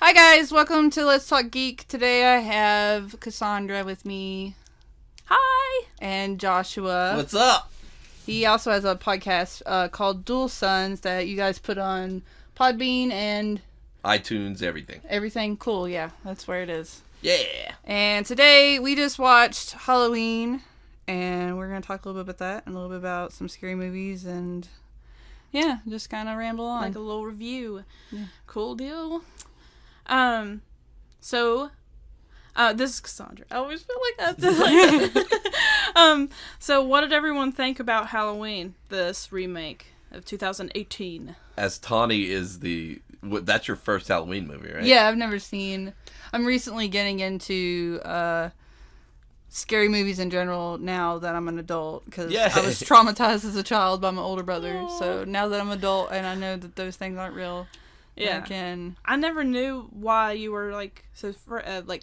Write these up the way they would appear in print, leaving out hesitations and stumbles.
Hi guys, welcome to Let's Talk Geek. Today I have Cassandra with me. Hi! And Joshua. What's up? He also has a podcast called Dual Sons that you guys put on Podbean and... iTunes, everything. Everything. Cool, yeah. That's where it is. Yeah. And today we just watched Halloween, and we're going to talk a little bit about that and a little bit about some scary movies and... yeah, just kind of ramble on. Like a little review. Yeah. Cool deal. This is Cassandra. I always feel like that. So what did everyone think about Halloween, this remake of 2018? As Tawnni is that's your first Halloween movie, right? Yeah, I've never seen... I'm recently getting into scary movies in general now that I'm an adult, because I was traumatized as a child by my older brother. Aww. So now that I'm an adult and I know that those things aren't real, I never knew why you were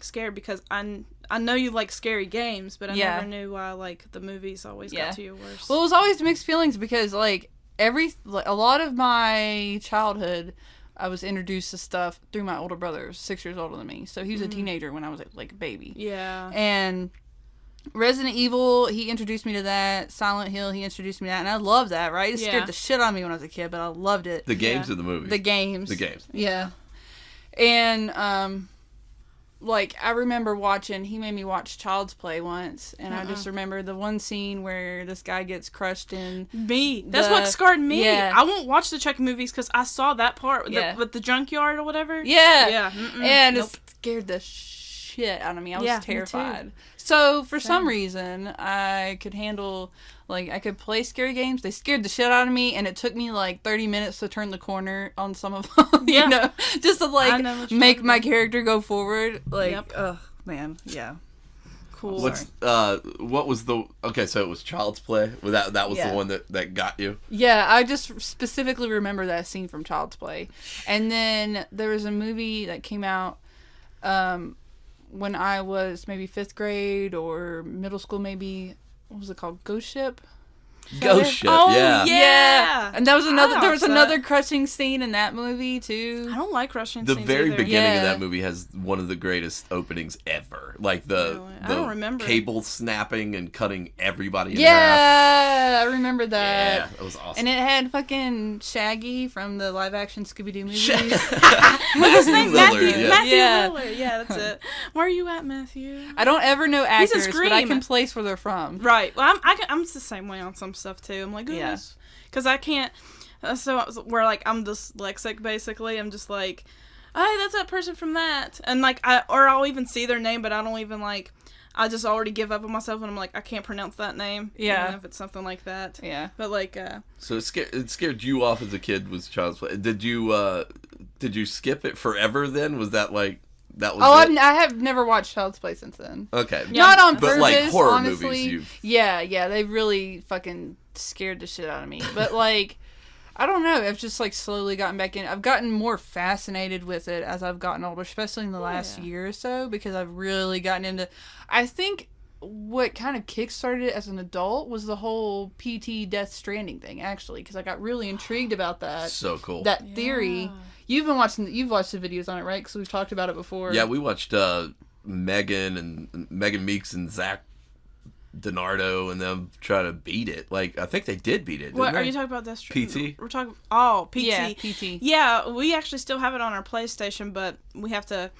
scared, because I know you like scary games, but I never knew why the movies always got to you worse. Well, it was always mixed feelings because a lot of my childhood, I was introduced to stuff through my older brother, who's 6 years older than me. So he was a teenager when I was a baby. Yeah. And Resident Evil, he introduced me to that. Silent Hill, he introduced me to that. And I loved that, right? It scared the shit out of me when I was a kid, but I loved it. The games or the movies? The games. The games. Yeah. And, I remember he made me watch Child's Play once, and I just remember the one scene where this guy gets crushed in... That's what scarred me. Yeah. I won't watch the Chucky movies because I saw that part with the junkyard or whatever. Yeah. Yeah. And it scared the shit out of me. I was terrified. So, for some reason, I could handle... I could play scary games. They scared the shit out of me, and it took me 30 minutes to turn the corner on some of them. You know? Just to make my character go forward. Oh man, yeah. Cool. What was the... Okay, so it was Child's Play? That was the one that got you? Yeah, I just specifically remember that scene from Child's Play. And then there was a movie that came out when I was maybe 5th grade or middle school maybe. What was it called? Ghost Ship? Ghost Ship, oh, yeah. And there was another crushing scene in that movie too. I don't like crushing scenes. The very either. beginning of that movie has one of the greatest openings ever. I don't remember. Cable snapping and cutting everybody in half. Yeah, I remember that. Yeah, that was awesome. And it had fucking Shaggy from the live action Scooby-Doo movies. What's his name? Matthew Lillard. Yeah, that's it. Where are you at, Matthew? I don't ever know actors, but I can place where they're from. Right. Well, I'm the same way on some stuff too. I'm like, because I can't. So where I'm dyslexic basically. I'm just like, hey, that's that person from that, and I'll even see their name, but I don't even I just already give up on myself, and I'm like, I can't pronounce that name. Yeah. Even if it's something like that. Yeah. But So it scared you off as a kid with Child's Play. Did you skip it forever then? Was that that was it? I have never watched Child's Play since then. Okay. Yeah. Not on purpose, but horror honestly. movies, Yeah, they really fucking scared the shit out of me. But I don't know, I've just slowly gotten back in. I've gotten more fascinated with it as I've gotten older, especially in the last year or so, because I've really gotten into... I think what kind of kickstarted it as an adult was the whole PT Death Stranding thing, actually, because I got really intrigued about that. So cool. That theory. You've watched the videos on it, right? Because we've talked about it before. Yeah, we watched Megan Meeks and Zach DiNardo and them try to beat it. I think they did beat it. What are you talking about? Death Stranding? PT. We're talking. PT. Yeah, PT. Yeah, we actually still have it on our PlayStation, but we have to.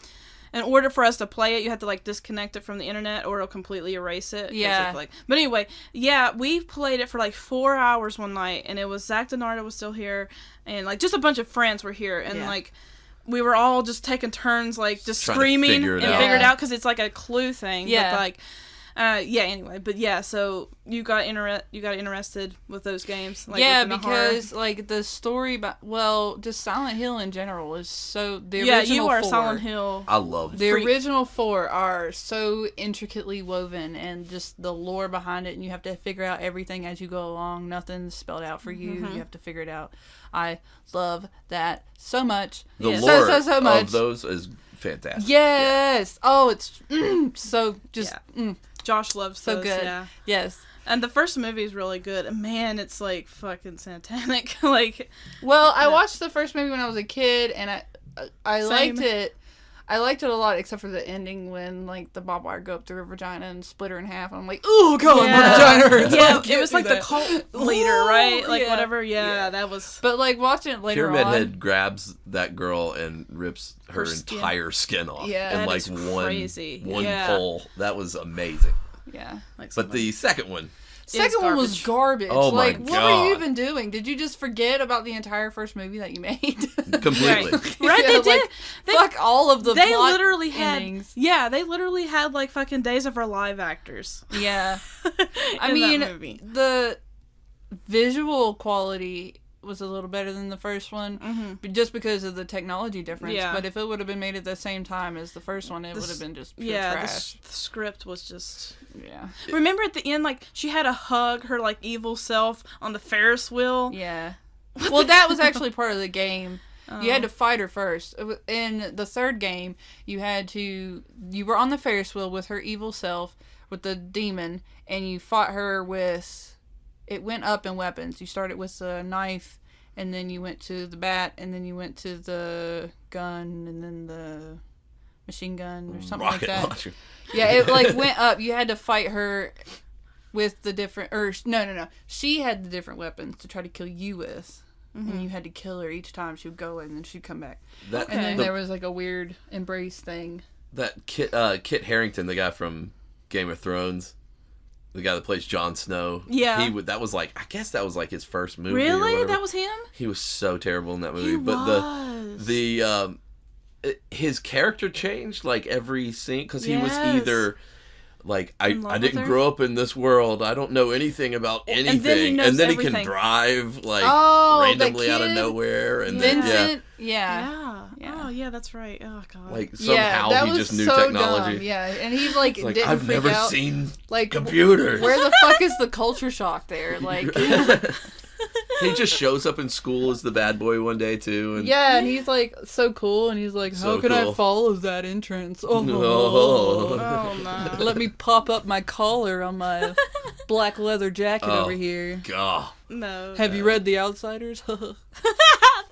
In order for us to play it, you have to disconnect it from the internet, or it'll completely erase it. Yeah. But anyway, we played it for 4 hours one night, and it was Zach DiNardo was still here, and just a bunch of friends were here, and we were all just taking turns, just screaming and figure it out, because it's a clue thing. Yeah. But anyway, but so you got interested with those games. Because the story about just Silent Hill in general is so the original you are 4, Silent Hill. I love the original 4 are so intricately woven, and just the lore behind it, and you have to figure out everything as you go along. Nothing's spelled out for you. You have to figure it out. I love that so much. The lore so much of those is fantastic. Yes. Yeah. Oh, it's so just. Josh loves so those, good. Yeah. Yes. And the first movie is really good. And man, it's fucking satanic. Well, I watched the first movie when I was a kid, and I liked it, I liked it a lot, except for the ending when, like, the barbed wire go up through her vagina and split her in half. And I'm like, oh, God, my vagina hurts. Yeah, it was like the cult leader, right? Like, yeah. whatever. Yeah, that was... But, like, watching it later Pyramid on... Head grabs that girl and rips her entire skin off. Yeah. In, like, crazy. one pull. That was amazing. Yeah. Like but the second one... Second one was garbage. Oh my like, God. what were you even doing? Did you just forget about the entire first movie that you made? Completely. Right, they did. Fuck all of the They plot literally had... endings. Yeah, they literally had, like, fucking Days of Our Live actors. Yeah. I in mean, that movie. the visual quality was a little better than the first one, but just because of the technology difference. Yeah. But if it would have been made at the same time as the first one, it would have been just pure trash. The script was just... Yeah. Remember at the end, like, she had to hug her, like, evil self on the Ferris wheel? Yeah. Well, that was actually part of the game. You had to fight her first. In the third game, you were on the Ferris wheel with her evil self, with the demon, and you fought her with... It went up in weapons. You started with a knife, and then you went to the bat, and then you went to the gun, and then the machine gun, or something Rocket like that. launcher. Yeah, it like went up. You had to fight her with the different... Or, no. She had the different weapons to try to kill you with. And you had to kill her each time she would go, and then she'd come back. And then there was like a weird embrace thing. That Kit Harington, the guy from Game of Thrones... The guy that plays Jon Snow. Yeah. That was like, I guess that was like his first movie. Really? That was him? He was so terrible in that movie. He But was. his character changed like every scene because he was either like, I didn't grow up in this world. I don't know anything about anything. And then he can everything. drive like Oh, randomly the out of kid, nowhere. And Vincent? then, Yeah. Oh, yeah, that's right. Oh, God. like somehow that he was just knew so technology. Dumb. Yeah, and he like, Like, didn't I've freak never out. seen like computers. Where the fuck is the culture shock there? Like, He just shows up in school as the bad boy one day too. And yeah, and he's like so cool, and he's like, how So can I cool. follow that entrance? Oh, Oh, no. let me pop up my collar on my black leather jacket over here. God. No. Have you read The Outsiders?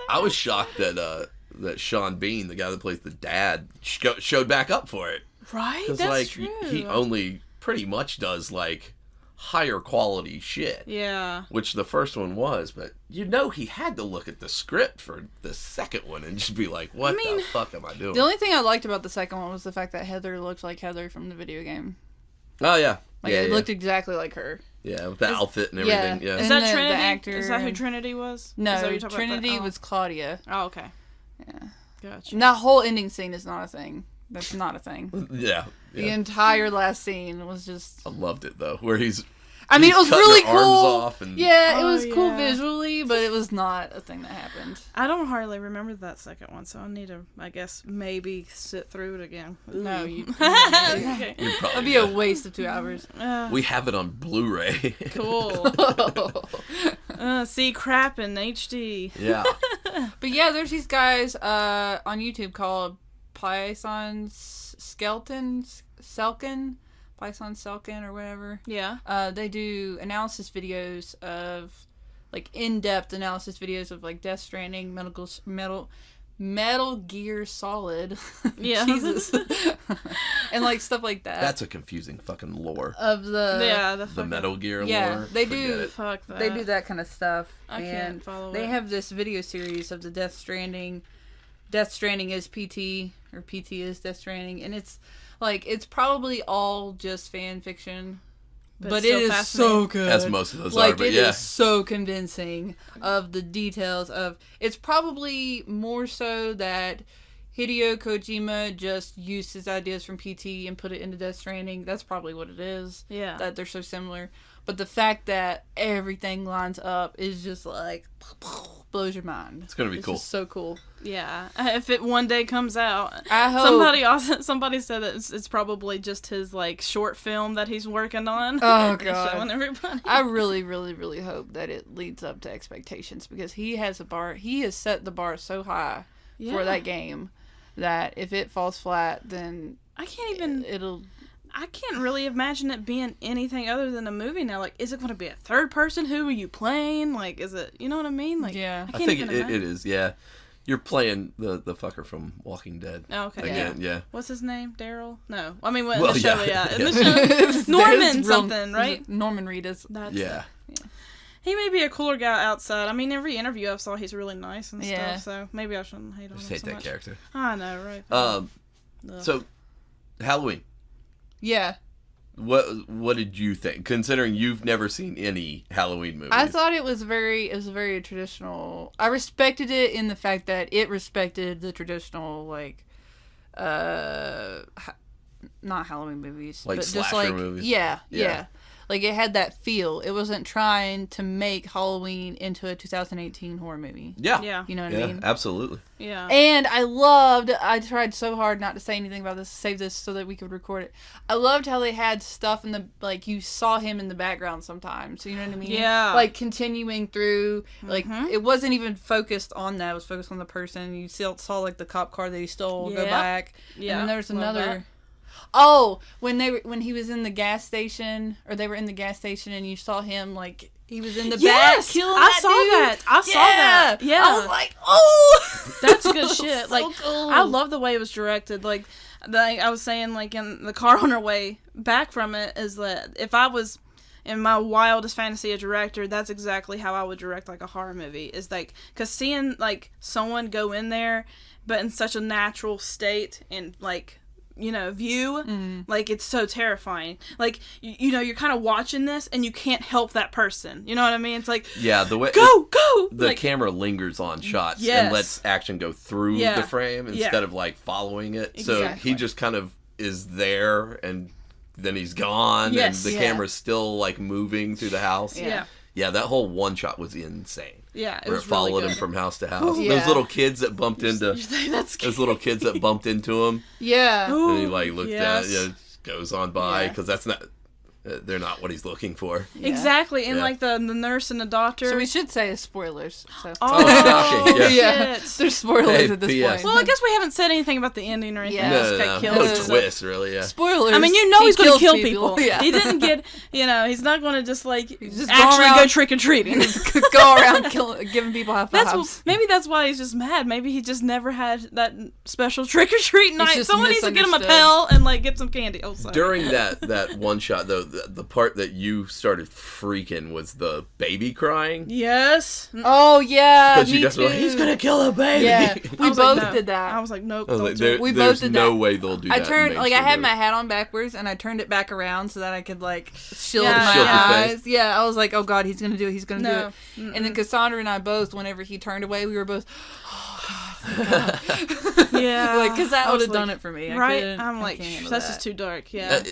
I was shocked that Sean Bean, the guy that plays the dad, showed back up for it. Right? Because That's like true. he only pretty much does like higher quality shit. Yeah. Which the first one was, but you know he had to look at the script for the second one and just be like, what the fuck am I doing? The only thing I liked about the second one was the fact that Heather looked like Heather from the video game. Oh yeah. Like it looked exactly like her. Yeah, with the outfit and everything. Yeah. And Is that the Trinity? actor Is that who Trinity was? No, Is that what you're talking Trinity about? was Claudia. Oh, okay. Yeah. Gotcha. And that whole ending scene is not a thing. That's not a thing. Yeah. The entire last scene was just... I loved it though, where he's I mean, it was cutting really her arms cool. off and... Yeah, it was cool yeah. visually, but it was not a thing that happened. I don't hardly remember that second one, so I need to, I guess, maybe sit through it again. No, you... Okay. You're probably That'd be a waste of 2 hours. We have it on Blu-ray. Cool. See crap in HD. Yeah. But yeah, there's these guys on YouTube called Python Selkin, or whatever. Yeah. They do analysis videos of, like, in-depth analysis videos of, like, Death Stranding, Metal Gear Solid. Yeah. Jesus. And, like, stuff like that. That's a confusing fucking lore. Of the... The Metal Gear Yeah, lore. they Forget do. it. Fuck that. They do that kind of stuff. I can't follow They it. have this video series of the Death Stranding. Death Stranding is PT, or PT is Death Stranding, and it's like it's probably all just fan fiction, but it is so good. As most of those like are, but it yeah. is so convincing of the details of. It's probably more so that Hideo Kojima just used his ideas from PT and put it into Death Stranding. That's probably what it is. Yeah. That they're so similar. But the fact that everything lines up is just like blows your mind. It's gonna be cool. Just so cool. Yeah. If it one day comes out. I hope. Somebody said that it's probably just his, like, short film that he's working on. Oh, and God. showing everybody. I really, really, really hope that it leads up to expectations because he has set the bar so high for that game that if it falls flat, then I can't even... I can't really imagine it being anything other than a movie now. Like, is it going to be a third person? Who are you playing? Like, is it... You know what I mean? Like, yeah. I think it is, yeah. You're playing the fucker from Walking Dead. Oh, okay. Again, yeah. What's his name? Daryl? No. I mean, well, in the show, yeah. In the show, Norman something, right? Norman Reedus. That's yeah. He may be a cooler guy outside. I mean, every interview I've saw, he's really nice and stuff. So maybe I shouldn't hate on him Just hate so that much. character. I know, right? So, Halloween. Yeah. What did you think? Considering you've never seen any Halloween movies. I thought it was very traditional. I respected it in the fact that it respected the traditional, like, not Halloween movies, like but slasher just like movies. Yeah. Like it had that feel. It wasn't trying to make Halloween into a 2018 horror movie. Yeah. You know what I mean? Absolutely. Yeah. And I tried so hard not to say anything about this, save this so that we could record it. I loved how they had stuff in the, like, you saw him in the background sometimes. You know what I mean? Yeah. Like, continuing through, like, it wasn't even focused on that. It was focused on the person. You still saw, like, the cop car that he stole go back. Yeah. And then there was another... Oh, when he was in the gas station, or they were in the gas station, and you saw him, like, he was in the back killing I saw that. I saw that. Yeah. I was like, oh! That's good shit. So Like, cool. I love the way it was directed. Like I was saying, like, in the car on our way back from it, is that if I was in my wildest fantasy a director, that's exactly how I would direct, like, a horror movie. Is like, because seeing, like, someone go in there, but in such a natural state and, like, you know, view, like, it's so terrifying. Like, you know, you're kind of watching this and you can't help that person. You know what I mean? It's like, the way go! The like, camera lingers on shots Yes. and lets action go through the frame instead of, like, following it. Exactly. So he just kind of is there and then he's gone and the camera's still, like, moving through the house. Yeah, that whole one shot was insane. Yeah, where it followed really good. him from house to house. Yeah. Those little kids that bumped into him. Yeah. Ooh, And he, like, looked at goes on by because that's not they're not what he's looking for. Exactly, and like the nurse and the doctor. So we should say spoilers. So. Oh, shocking. Yeah. There's spoilers at this point. Well, I guess we haven't said anything about the ending or anything. No twist, really. Yeah. Spoilers. I mean, you know he's going to kill people. Yeah. He didn't get, he's not going to just just actually go trick or treating. Go around giving people high fives. Maybe that's why he's just mad. Maybe he just never had that special trick or treat night. Someone needs to get him a pill and get some candy. Oh, sorry. During that one shot though, the part that you started freaking was the baby crying. Yes. Oh yeah. Because you guys were like, he's gonna kill a baby. Yeah. We both did that. I was like, nope. We both did that. There's no way they'll do that. I had my hat on backwards and I turned it back around so that I could shield my Shield your eyes. face. Yeah, I was like, oh god, he's gonna do it. He's gonna do it. Mm-mm. And then Cassandra and I both, whenever he turned away, we were both, yeah. Like, because that would have done it for me. I'm like, that's just too dark. Yeah.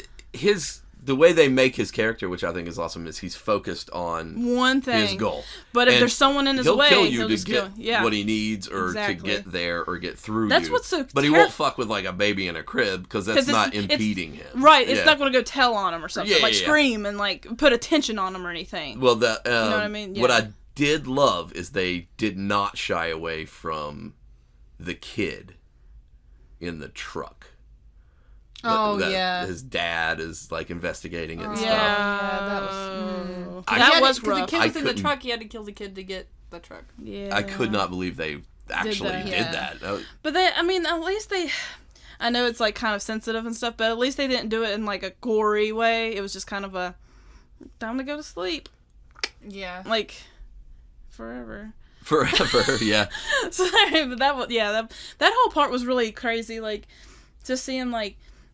The way they make his character, which I think is awesome, is he's focused on one thing, his goal. But if there's someone in his way, he'll kill you he'll to just get kill. what he needs or to get there or get through That's you. what's so But he won't fuck with like a baby in a crib because that's not impeding him. Right. It's not going to go tell on him or something. Yeah, scream and put attention on him or anything. Well, you know what I mean? Yeah. What I did love is they did not shy away from the kid in the truck. His dad is investigating it and stuff. Yeah, that was Because rough. the kid was in the truck, he had to kill the kid to get the truck. Yeah, I could not believe they actually did that. But at least they. I know it's kind of sensitive and stuff, but at least they didn't do it in a gory way. It was just kind of a time to go to sleep. Yeah, forever. Forever, yeah. Sorry, but that whole part was really crazy. Just seeing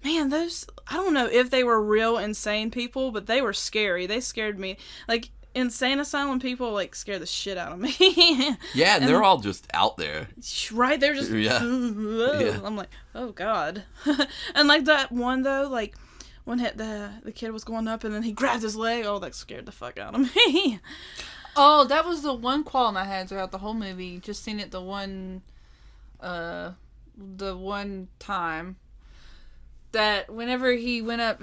man, those, I don't know if they were real insane people, but they were scary. They scared me. Insane asylum people, scared the shit out of me. Yeah, and they're all just out there. Right, they're just, yeah. I'm like, oh, God. And, that one, though, when the kid was going up, and then he grabbed his leg, that scared the fuck out of me. Oh, that was the one qualm I had throughout the whole movie. Just seeing it the one time. That whenever he went up,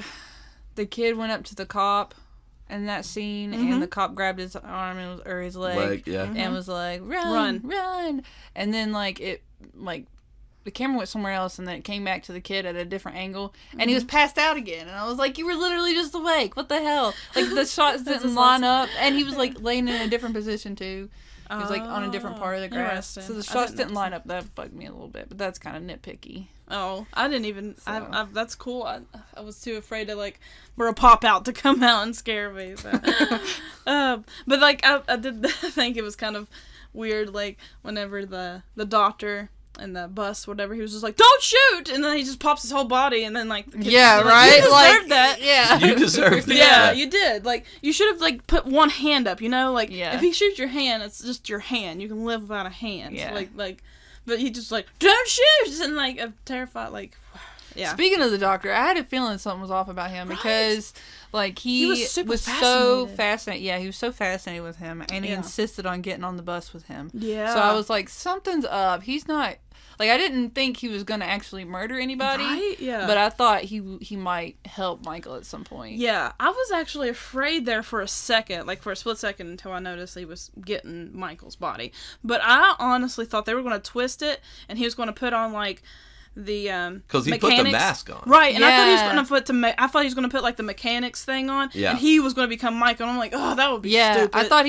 the kid went up to the cop in that scene, and the cop grabbed his arm or his leg and was like, run. And then the camera went somewhere else, and then it came back to the kid at a different angle, and he was passed out again. And I was like, you were literally just awake. What the hell? The shots didn't line up, and he was laying in a different position too. He was like on a different part of the grass. So the shots didn't line up. That bugged me a little bit, but that's kind of nitpicky. Oh, I didn't even. So. That's cool. I was too afraid to like for a pop out to come out and scare me. So. But like I did think it was kind of weird. Like whenever the doctor and the bus, whatever, he was just like, "Don't shoot!" And then he just pops his whole body, and then like, the kids yeah, like, right, you deserved that. Yeah, you deserved that. Yeah, you did. Like you should have like put one hand up. You know, like yeah. if he shoots your hand, it's just your hand. You can live without a hand. Yeah. Like. But he just like, don't shoot! And like, I'm terrified, like, yeah. Speaking of the doctor, I had a feeling something was off about him because, like, he was so fascinated. Yeah, he was so fascinated with him, and he insisted on getting on the bus with him. Yeah. So I was like, something's up. He's not... Like, I didn't think he was going to actually murder anybody. Right? Yeah. But I thought he might help Michael at some point. Yeah. I was actually afraid there for a second, like for a split second until I noticed he was getting Michael's body. But I honestly thought they were going to twist it and he was going to put on, like, the because he put the mask on, right? And I thought he was going to put like the mechanics thing on, and he was going to become Michael. And I'm like, oh, that would be stupid. I thought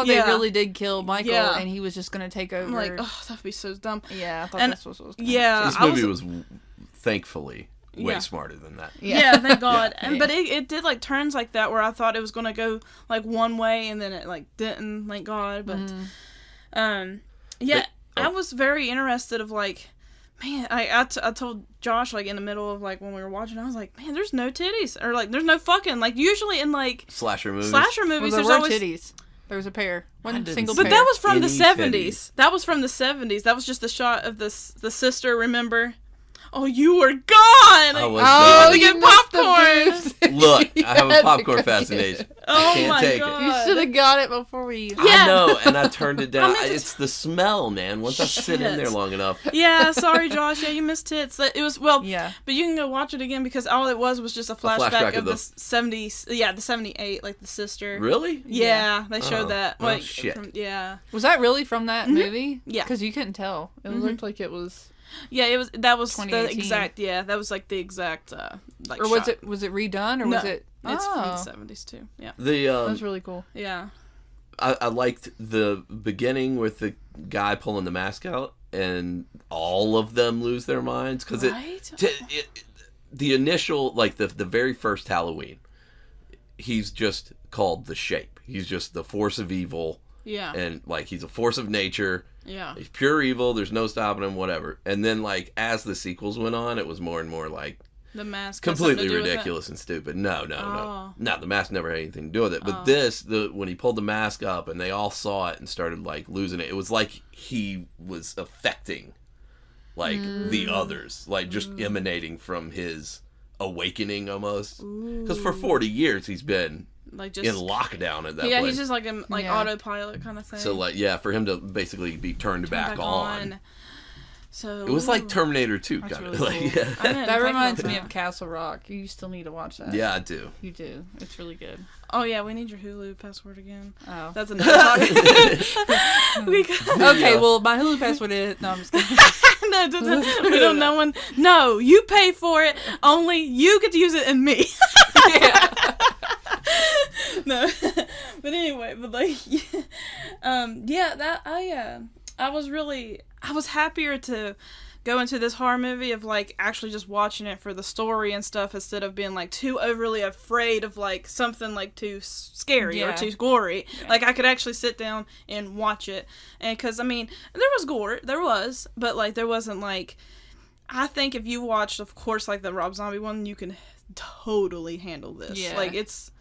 they really did kill Michael, and he was just going to take over. I'm like, oh, that would be so dumb. Yeah, I thought that's what was going to happen. This movie was thankfully way smarter than that. Yeah, thank God. But it did like turns like that where I thought it was going to go like one way, and then it like didn't. Thank God. But I was very interested of like. Man, I told Josh, like, in the middle of, like, when we were watching, I was like, man, there's no titties. Or, like, there's no fucking. Like, usually in, like... Slasher movies, there's always... titties. There was a pair. One single pair. But that was from the 70s. That was from the 70s. That was just the shot of the sister, remember? Oh, you were gone! I to get popcorn! Look, I have a popcorn fascination. I can't take it. You should have got it before you... I know, and I turned it down. It's the smell, man. Once I sit in there long enough. Yeah, sorry, Josh. Yeah, you missed tits. It was, but you can go watch it again because all it was just a flashback of the 70s. Yeah, the 78, like the sister. Really? Yeah, they showed that. Well, like, shit. Was that really from that movie? Yeah. Because you couldn't tell. It looked like it was... Yeah, that was the exact, that was like the exact, like, or was shot. Was it redone, or was it? It's from the 70s, too, yeah. That was really cool. Yeah. I liked the beginning with the guy pulling the mask out, and all of them lose their minds, because the initial, like, the very first Halloween, he's just called the Shape. He's just the force of evil. Yeah. And, like, he's a force of nature. Yeah. He's pure evil. There's no stopping him, whatever. And then, like, as the sequels went on, it was more and more, like... The mask completely ridiculous and stupid. No, the mask never had anything to do with it. But when he pulled the mask up and they all saw it and started, like, losing it, it was like he was affecting, like, the others. Like, just emanating from his awakening, almost. Because for 40 years, he's been... like just in lockdown at that point. He's just like in autopilot kind of thing. So like for him to basically be turned back on. So it was like Terminator 2 kind of really like cool. That reminds me of Castle Rock. You still need to watch that. Yeah, I do. You do. It's really good. Oh yeah, we need your Hulu password again. Oh, that's another topic. Okay, well my Hulu password is no. I'm just kidding. No, we don't know one. No, you pay for it. Only you get to use it, and me. Yeah. No, but anyway, but like, I was happier to go into this horror movie of like actually just watching it for the story and stuff instead of being like too overly afraid of like something like too scary or too gory. Yeah. Like I could actually sit down and watch it, and because I mean there was, but like there wasn't like. I think if you watched, of course, like the Rob Zombie one, you can totally handle this. Yeah. Like it's.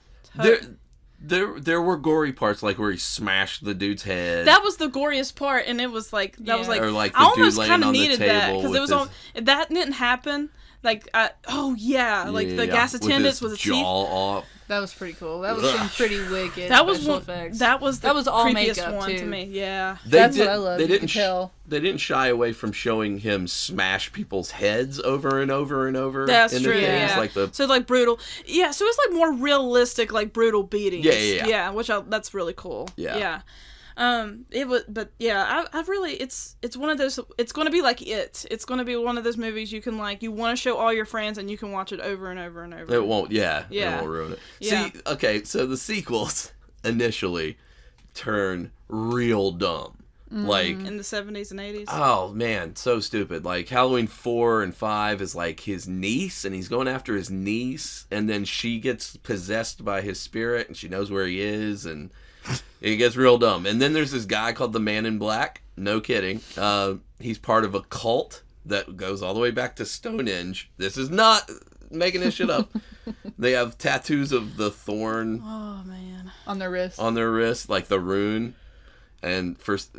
There were gory parts like where he smashed the dude's head. That was the goriest part, and it was like was like, or like the I almost kind of needed that because it was that didn't happen. Like the gas attendants with his jaw teeth off. That was pretty cool. That was some pretty wicked that was special one, effects. That was all creepiest makeup one too. To me. Yeah, that's what I love. They didn't shy away from showing him smash people's heads over and over and over. That's true. Yeah. Like so like brutal. Yeah, so it's like more realistic, like brutal beatings. Yeah. Which that's really cool. Yeah. It was, but yeah, I really, it's one of those, it's going to be like it's going to be one of those movies you can like, you want to show all your friends and you can watch it over and over and over. It won't, it won't ruin it. Yeah. See, okay, so the sequels, initially, turn real dumb. Like in the 70s and 80s. Oh man, so stupid. Like Halloween 4 and 5 is like his niece, and he's going after his niece, and then she gets possessed by his spirit, and she knows where he is, and it gets real dumb. And then there's this guy called the Man in Black. No kidding. He's part of a cult that goes all the way back to Stonehenge. This is not making this shit up. They have tattoos of the thorn. Oh man, on their wrist, like the rune. And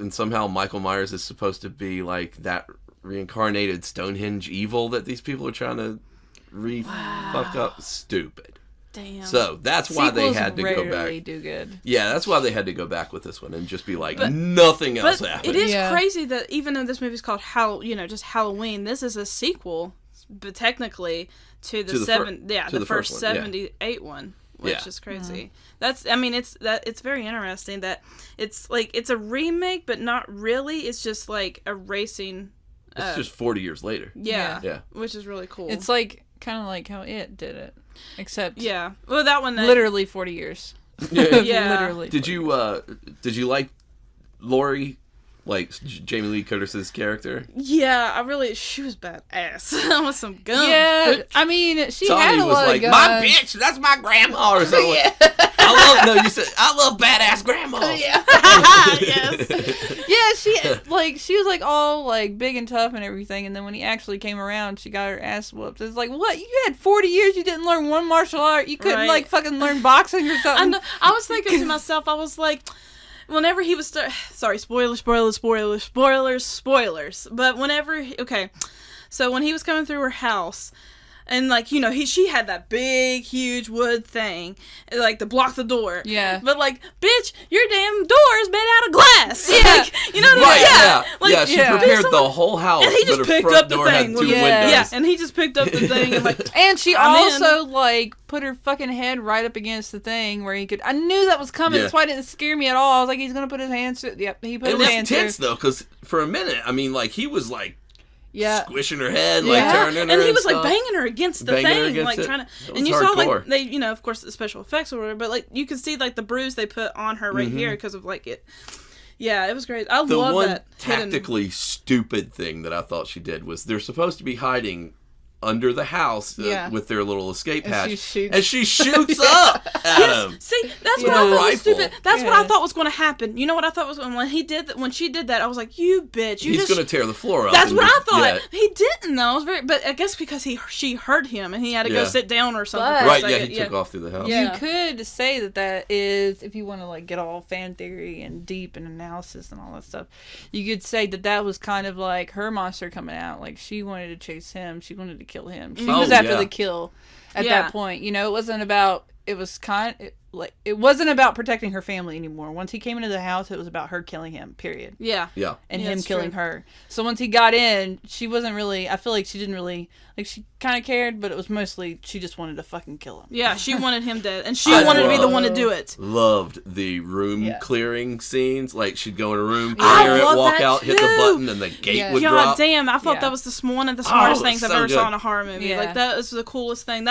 somehow Michael Myers is supposed to be like that reincarnated Stonehenge evil that these people are trying to fuck up. Stupid. Damn. So that's why they had to go back. Do good. Yeah, that's why they had to go back with this one and just be like, nothing else happened. It is crazy that even though this movie's called just Halloween, this is a sequel, but technically to the first 78 one. Which is crazy. It's very interesting that it's like it's a remake, but not really. It's just like erasing. It's just 40 years later. Yeah. Which is really cool. It's like kind of like how It did it, except well, that one literally 40 years. Yeah. Literally. Did you like Laurie? Like Jamie Lee Curtis's character? Yeah, she was badass. That was some gun. Yeah, I mean, she Tawnni had a was lot like, of guns. my bitch, that's my grandma or something. You said, I love badass grandma. Yeah. Yes. Yeah, she was like all like big and tough and everything, and then when he actually came around, she got her ass whooped. It's like, what? You had 40 years, you didn't learn one martial art. You couldn't like fucking learn boxing or something. I was thinking to myself, I was like, whenever he was sorry, spoilers. But so when he was coming through her house, and like she had that big huge wood thing like to block the door. Yeah. But like, bitch, your damn door is made out of glass. Yeah. Like, Right. She prepared the whole house. And he just picked up the thing. Windows. Yeah, and he just picked up the thing and like. And she also like put her fucking head right up against the thing where he could. I knew that was coming. That's why it didn't scare me at all. I was like, he's gonna put his hands through. Yep, he put his hands through. It was tense though, because for a minute, I mean, like he was like. Squishing her head, like turning her, and he was like banging her against the thing, like trying to. And you saw like they, of course, the special effects or whatever, but like you could see like the bruise they put on her right here because of like it. Yeah, it was great. I love that. The one tactically stupid thing that I thought she did was they're supposed to be hiding under the house with their little escape hatch, and she shoots up at him. See, that's what I thought was stupid. That's what I thought was going to happen. You know what I thought was when she did that, I was like, "You bitch! He's going to tear the floor up." That's what I thought. He didn't though. But I guess because she heard him and he had to go sit down or something. Right? Yeah, he took off through the house. You could say that is, if you want to like get all fan theory and deep and analysis and all that stuff, you could say that was kind of like her monster coming out. Like she wanted to chase him. She wanted to kill him. She was after the kill at that point. It wasn't about. It wasn't about protecting her family anymore. Once he came into the house, it was about her killing him. Period. Yeah. And him killing her. So once he got in, she wasn't really. I feel like she didn't really like. She kind of cared, but it was mostly she just wanted to fucking kill him. Yeah, she wanted him dead, and she wanted to be the one to do it. Loved the room clearing scenes. Like she'd go in a room, clear it, walk out, hit the button, and the gate would drop. God damn! I thought that was one of the smartest things I've ever saw in a horror movie. Yeah. Like that was the coolest thing.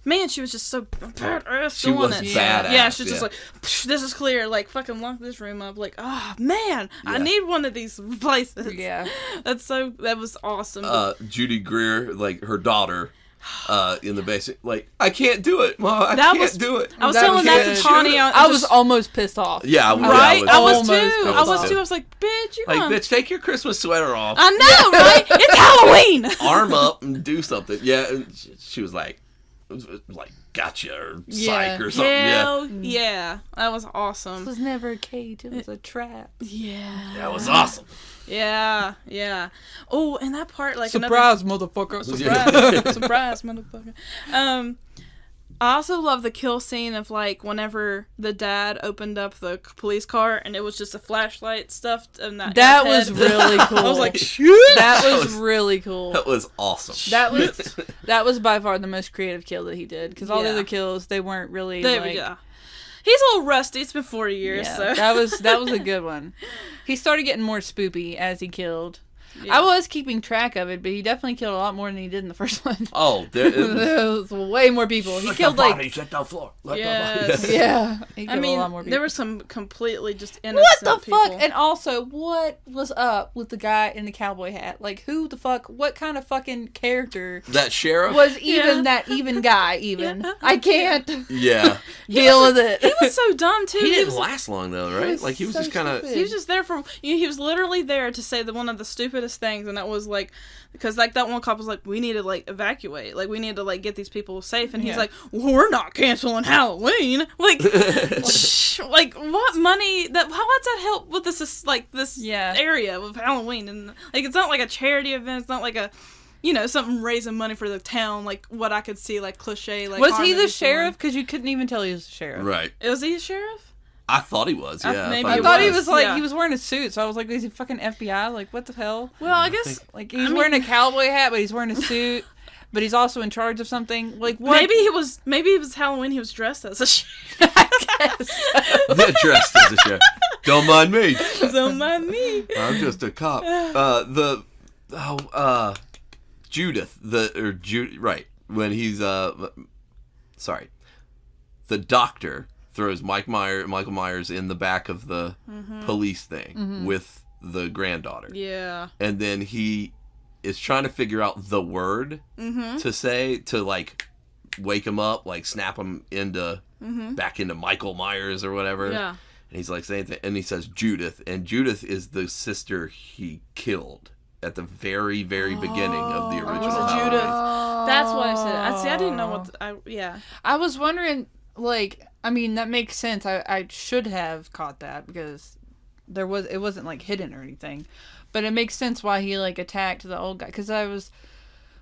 Man, she was just so badass. She was badass. Yeah, she was just like, this is clear. Like, fucking lock this room up. Like, oh, man, I need one of these places. Yeah. That was awesome. Judy Greer, like, her daughter, in the basement, like, I can't do it. Mom, I can't do it. I was telling that to Tawnni. I was almost pissed off. Yeah, right? I was too. I was like, bitch, you bitch, take your Christmas sweater off. I know, right? It's Halloween. Arm up and do something. Yeah, and she was like gotcha or psych or something. Hell yeah. That was awesome. It was never a cage, it was a trap. Yeah. That was awesome. Yeah. Oh, and that part, like, surprise, motherfucker. Surprise, motherfucker. I also love the kill scene of, like, whenever the dad opened up the police car and it was just a flashlight stuffed in that was really cool. I was like, shit! That was really cool. That was awesome. That was by far the most creative kill that he did. Because all the other kills, they weren't really, He's a little rusty. It's been 40 years, so. That was a good one. He started getting more spoopy as he killed. Yeah. I was keeping track of it, but he definitely killed a lot more than he did in the first one. Oh, there was way more people. He killed bodies at the floor. Yes. Yeah. He killed a lot more people. There were some completely just innocent What the people. fuck? And also, what was up with the guy in the cowboy hat? Like, who the fuck? What kind of fucking character That sheriff was even that even guy? Even I can't deal with it. He was so dumb too. He didn't last long though, right? Like he was so just kind of. He was just there for. He was literally there to say one of the stupidest things, and that was like, because like that one cop was like, we need to like evacuate, like we need to like get these people safe, and he's like, well, we're not canceling Halloween, like, like what money that? How does that help with this like this area of Halloween? And like it's not like a charity event. It's not like a. Something raising money for the town, like what I could see, like cliche. Like was he the sheriff? Because you couldn't even tell he was the sheriff. Right. Was he a sheriff? I thought he was. Yeah. I thought he was like he was wearing a suit, so I was like, is he fucking FBI? Like what the hell? Well, I guess like he's wearing a cowboy hat, but he's wearing a suit. But he's also in charge of something. Like what? Maybe it was Halloween. He was dressed as a sheriff. I guess. Dressed as a sheriff. Don't mind me. Don't mind me. I'm just a cop. Judith, right, when he's, sorry, the doctor throws Michael Myers in the back of the police thing with the granddaughter. Yeah. And then he is trying to figure out the word to say, to, like, wake him up, like, snap him back into Michael Myers or whatever. Yeah. And he's like saying, and he says Judith, and Judith is the sister he killed at the very, very beginning of the original Halloween. Judith. That's what I said. I didn't know what. I was wondering, like, I mean, that makes sense. I should have caught that because it wasn't like hidden or anything, but it makes sense why he like attacked the old guy. Because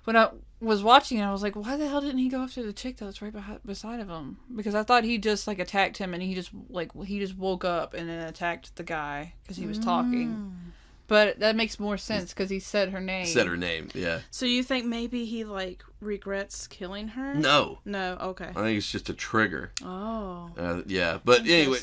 when I was watching it, I was like, why the hell didn't he go after the chick that was right beside of him? Because I thought he just like attacked him and he just woke up and then attacked the guy because he was talking. But that makes more sense because he said her name. Said her name, yeah. So you think maybe he, like, regrets killing her? No. No, okay. I think it's just a trigger. Oh. Yeah, but anyway,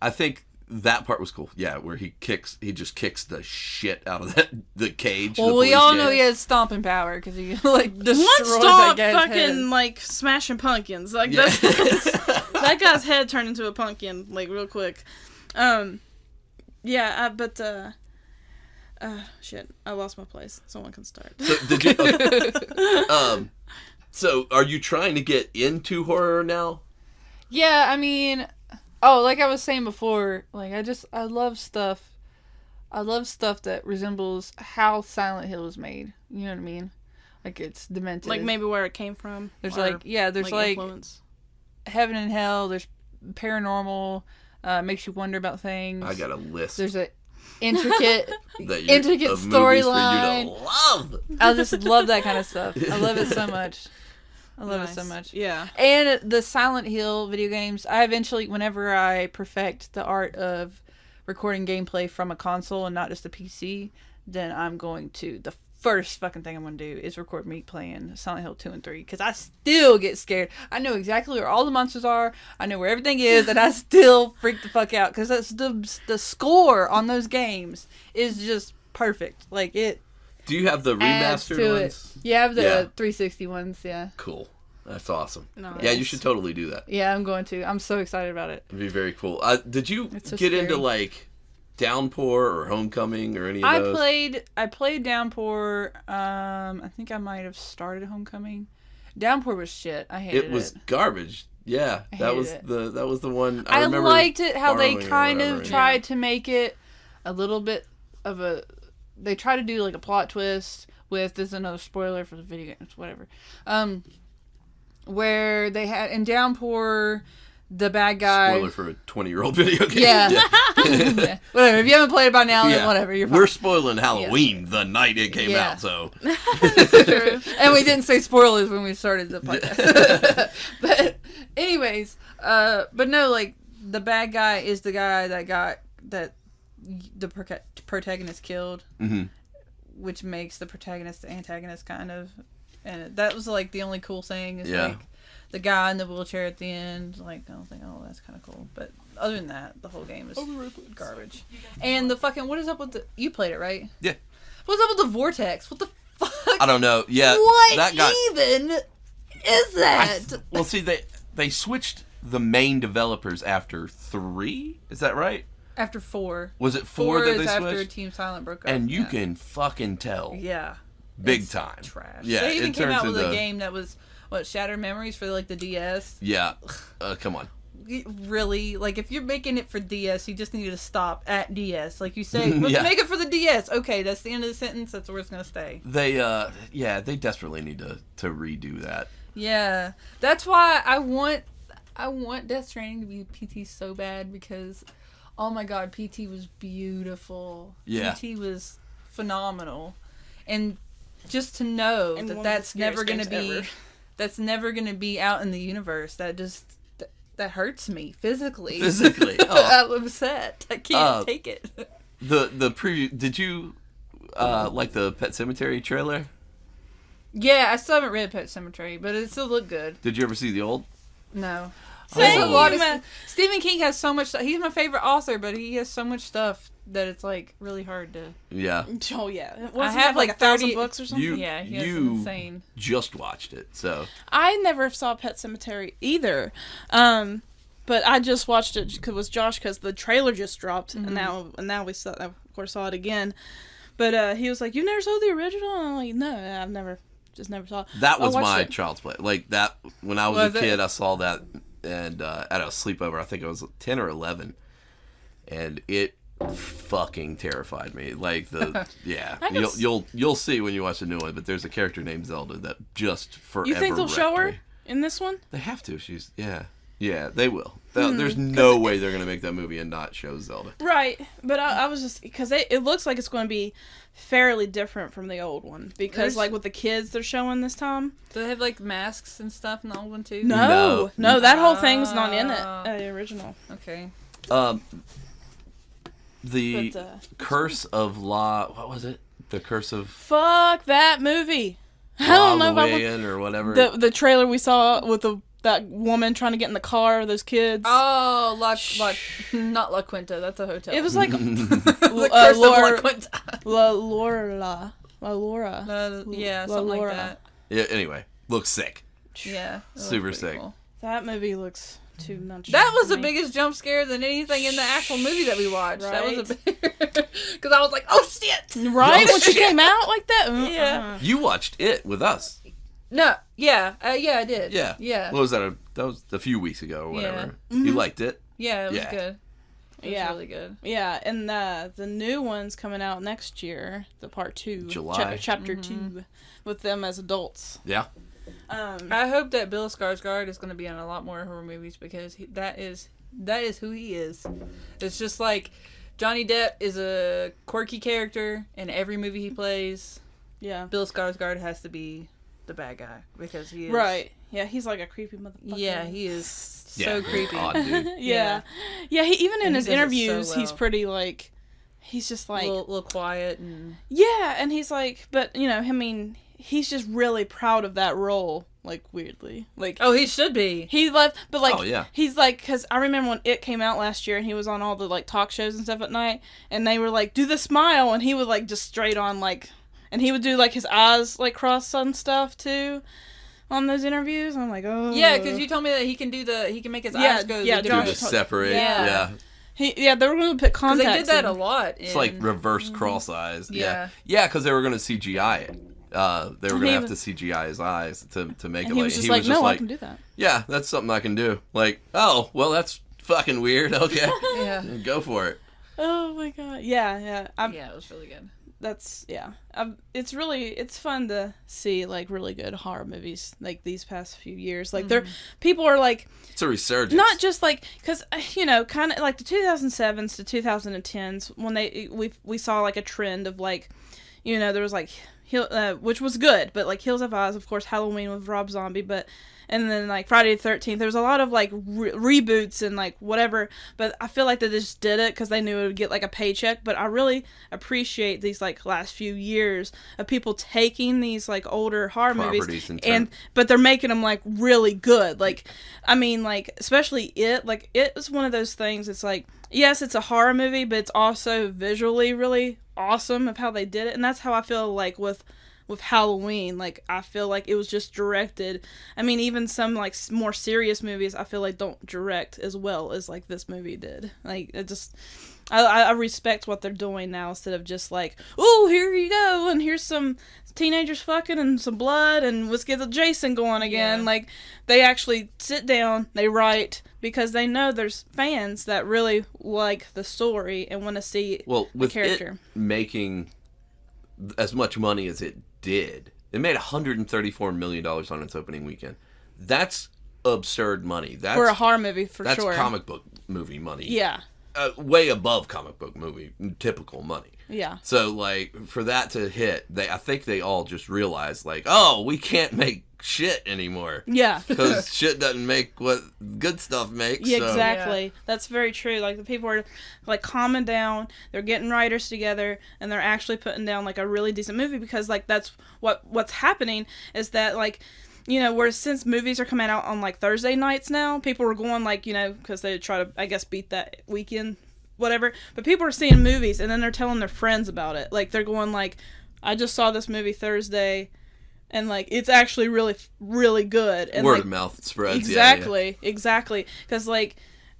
I think that part was cool. Yeah, where he just kicks the shit out of the cage. Well, we all know he has stomping power because he, like, destroyed that guy's fucking, head. like, smashing pumpkins. Like, that guy's head turned into a pumpkin, like, real quick. Shit, I lost my place. Someone can start. So, did you? Okay. So, are you trying to get into horror now? Yeah, I mean, like I was saying before, like I love stuff. I love stuff that resembles how Silent Hill was made. You know what I mean? Like it's demented. Like maybe where it came from. There's there's like influence. Heaven and hell. There's paranormal. Makes you wonder about things. I got a list. There's a intricate intricate storyline. Love. I just love that kind of stuff. I love it so much. I love it so much. Yeah. And the Silent Hill video games, I eventually, whenever I perfect the art of recording gameplay from a console and not just a PC, then I'm going to, the first fucking thing I'm going to do is record me playing Silent Hill 2 and 3, because I still get scared. I know exactly where all the monsters are, I know where everything is, and I still freak the fuck out, because that's the score on those games is just perfect. Like, it Do you have the remastered ones? Yeah, I have the 360 ones, yeah. Cool. That's awesome. Nice. Yeah, you should totally do that. Yeah, I'm going to. I'm so excited about it. It'd be very cool. Did you so get scary. into, like, Downpour or Homecoming or any of those? I played Downpour. I think I might have started Homecoming. Downpour was shit. I hated it. It was garbage. Yeah, that was the one. I remember liked it how they borrowing kind or of whatever, tried to make it a little bit of a. They tried to do like a plot twist with, this is another spoiler for the video games, whatever. Where they had in Downpour, the bad guy. Spoiler for a 20-year-old video game. Yeah. Yeah. Whatever. If you haven't played it by now, then whatever. You're fine. We're spoiling Halloween the night it came out, so. And we didn't say spoilers when we started the podcast. But anyways, but no, like, the bad guy is the guy that the protagonist killed, which makes the protagonist the antagonist, kind of. And that was, like, the only cool thing is, like, the guy in the wheelchair at the end. Like, I was like, oh, that's kind of cool. But other than that, the whole game is garbage. And the fucking, what is up with the... You played it, right? Yeah. What's up with the vortex? What the fuck? I don't know. Yeah, What that got, even is that? well, see, they switched the main developers after 3. Is that right? After 4. Was it 4 that they switched? After Team Silent broke up. And you can fucking tell. Yeah. Big It's time. Trash. Yeah, They even it came turns out with into- a game that was, Shattered Memories for, like, the DS. Yeah. Come on. Really? Like, if you're making it for DS, you just need to stop at DS. Like you say, let's Yeah. make it for the DS. Okay, that's the end of the sentence. That's where it's going to stay. They desperately need to redo that. Yeah. That's why I want Death Stranding to be PT so bad because, oh my god, PT was beautiful. Yeah. PT was phenomenal. And just to know And one of that's the never scariest going to games be... ever. That's never going to be out in the universe. That hurts me physically. Physically. Oh. I'm upset. I can't take it. The preview. Did you like the Pet Sematary trailer? Yeah, I still haven't read Pet Sematary, but it still looked good. Did you ever see the old? No. Same. There's a lot of Stephen King has so much stuff. He's my favorite author, but he has so much stuff that it's like really hard to. Yeah. Oh yeah, I have like 1,000 30 books or something. Yeah, he has you insane. just watched it, so I never saw Pet Sematary either, but I just watched it with Josh because the trailer just dropped, and now we saw, of course, saw it again. But he was like, "You never saw the original?" And I'm like, "No, I've never saw it." that was I watched my it. child's play. Like that when I was a kid, I saw that and at a sleepover. I think it was 10 or 11, and it fucking terrified me. Like you'll see when you watch the new one. But there's a character named Zelda that just forever. You think they'll show her me. in this one? They have to. She's yeah, they will. There's no way they're gonna make that movie and not show Zelda. Right, but I was just because it looks like it's going to be fairly different from the old one because like with the kids they're showing this time. Do they have like masks and stuff in the old one too? No, that whole thing's not in it. The original. Okay. The Curse of what was it? The Curse of Fuck that movie. I don't know if I Luayan or whatever. the trailer we saw with that woman trying to get in the car, those kids. Oh, not La Quinta. That's a hotel. It was like The Curse of La Quinta. Laura. Yeah, La something Laura. like that. Yeah. Anyway, looks sick. Yeah. it Super looked pretty sick. cool. That movie looks too much. That was for the me. biggest jump scare than anything in the actual movie that we watched. That was Right. a big... Because I was like, oh, shit! Right Oh, when she shit. came out like that. Yeah. You watched it with us. No, yeah. Yeah, I did. Yeah. Yeah. What was that? That was a few weeks ago or whatever. Yeah. You liked it. Yeah, it was Yeah. good. It was Yeah. really good. Yeah, and the new one's coming out next year, the part 2. July. Chapter 2, with them as adults. Yeah. I hope that Bill Skarsgård is going to be in a lot more horror movies because that is who he is. It's just like Johnny Depp is a quirky character in every movie he plays. Yeah. Bill Skarsgård has to be the bad guy because he is Right. Yeah, he's like a creepy motherfucker. Yeah, he is so Yeah. creepy. Odd dude. Yeah. Yeah, he even in And he his does it so interviews, he's well. pretty like he's just like a little quiet and yeah, and he's like, but you know, I mean, he's just really proud of that role, like weirdly, like oh, he should be. he left, but like Oh, yeah. he's like, because I remember when it came out last year, and he was on all the like talk shows and stuff at night, and they were like, do the smile, and he would like just straight on like, and he would do like his eyes like crossed and stuff too, on those interviews. I'm like, oh Yeah, because you told me that he can make his eyes go. yeah, the Josh Do different- the separate. Yeah. Yeah. they were going to put 'Cause contacts. they did that in. a lot. It's like in- reverse cross eyes. Yeah. Yeah, because they were going to CGI it. They were And going to he have to was- CGI his eyes to make And it he like was just like, no, I can do that. yeah, that's something I can do. Like, oh, well, that's fucking weird. Okay. Yeah. Go for it. Oh my god, yeah. Yeah, it was really good. It's fun to see like really good horror movies like these past few years. Like people are like It's a resurgence. not just like because kind of like the 2007s to 2010s when we saw like a trend of like there was like which was good, but like Hills Have Eyes, of course, Halloween with Rob Zombie, and then like Friday the 13th, there was a lot of like reboots and like whatever, but I feel like they just did it because they knew it would get like a paycheck. But I really appreciate these like last few years of people taking these like older horror Properties movies and but they're making them like really good. Like I mean, like especially it is one of those things. It's like, yes, it's a horror movie, but it's also visually really awesome of how they did it, and that's how I feel like with Halloween. Like, I feel like it was just directed. I mean, even some like more serious movies, I feel like don't direct as well as like this movie did. Like, it just, I respect what they're doing now instead of just like, oh, here you go, and here's some teenagers fucking and some blood, and let's get the Jason going again. Like, they actually sit down, they write, because they know there's fans that really like the story and want to see the character. It making as much money as it did, it made $134 million on its opening weekend. That's absurd money. That's for a horror movie, for sure. That's comic book movie money. Yeah. Way above comic book movie typical money. Yeah. So, like, for that to hit, I think they all just realized, like, oh, we can't make shit anymore. Yeah. Because shit doesn't make what good stuff makes. Yeah, so. exactly. Yeah. That's very true. Like, the people are, like, calming down. They're getting writers together, and they're actually putting down, like, a really decent movie, because, like, that's what's happening is that, like, you know, where since movies are coming out on, like, Thursday nights now, people are going, like, you know, because they try to, I guess, beat that weekend, whatever. But people are seeing movies, and then they're telling their friends about it. Like, they're going, like, I just saw this movie Thursday, and, like, it's actually really, really good. And, word like, of mouth spreads. Exactly, exactly. Because, like,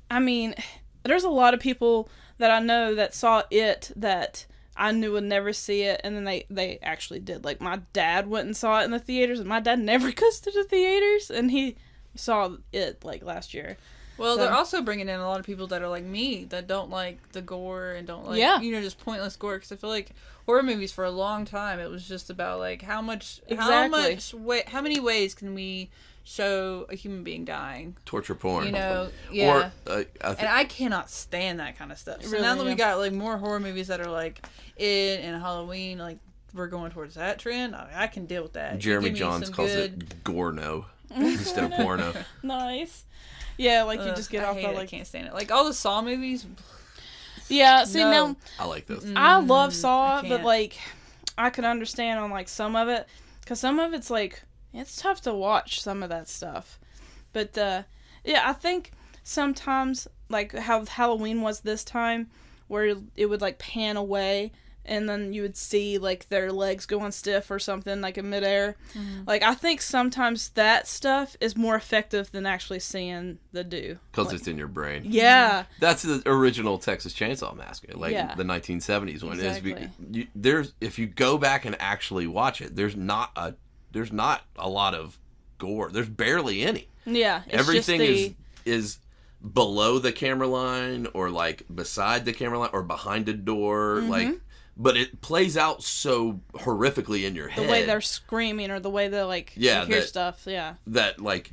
I mean, there's a lot of people that I know that saw it that I knew would never see it, and then they actually did. Like, my dad went and saw it in the theaters, and my dad never goes to the theaters, and he saw it, like, last year. Well, they're also bringing in a lot of people that are like me, that don't like the gore and don't like, you know, just pointless gore. Because I feel like horror movies for a long time, it was just about, like, how many ways can we show a human being dying? Torture porn. You know, yeah. Or, and I cannot stand that kind of stuff. So really, now that we got, like, more horror movies that are, like, It and Halloween, like, we're going towards that trend, I can deal with that. Jeremy Johns calls it Gorno instead of porno. Nice. Yeah, like, you just get off that, like... I can't stand it. Like, all the Saw movies... Yeah, see, now... I like those. I love Saw, but, like, I can understand on, like, some of it. Because some of it's, like, it's tough to watch some of that stuff. But, yeah, I think sometimes, like, how Halloween was this time, where it would, like, pan away, and then you would see, like, their legs going stiff or something, like, in midair. Mm-hmm. Like, I think sometimes that stuff is more effective than actually seeing the do. Because like, it's in your brain. Yeah. That's the original Texas Chainsaw Massacre, like the 1970s one. Exactly. If you go back and actually watch it, there's not a lot of gore. There's barely any. Yeah. Everything is below the camera line, or, like, beside the camera line, or behind a door, like... But it plays out so horrifically in your head. The way they're screaming, or the way they, like, you hear stuff, That, like,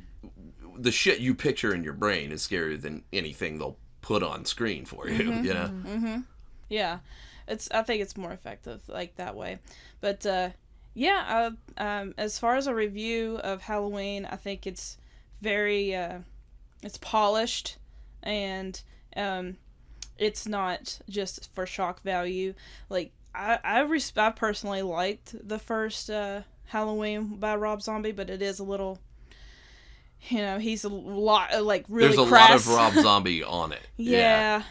the shit you picture in your brain is scarier than anything they'll put on screen for you, you know? Mm-hmm. Yeah. I think it's more effective, like, that way. But, yeah, as far as a review of Halloween, I think it's very, it's polished, and, it's not just for shock value. Like, I personally liked the first Halloween by Rob Zombie, but it is a little, you know, he's a lot, like, really There's a crass. lot of Rob Zombie on it. Yeah.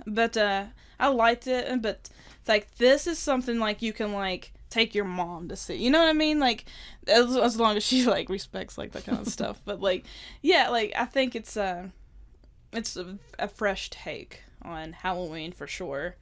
But I liked it, but, like, this is something, like, you can, like, take your mom to see. You know what I mean? Like, as long as she, like, respects, like, that kind of stuff. But, like, yeah, like, I think it's a fresh take on Halloween for sure.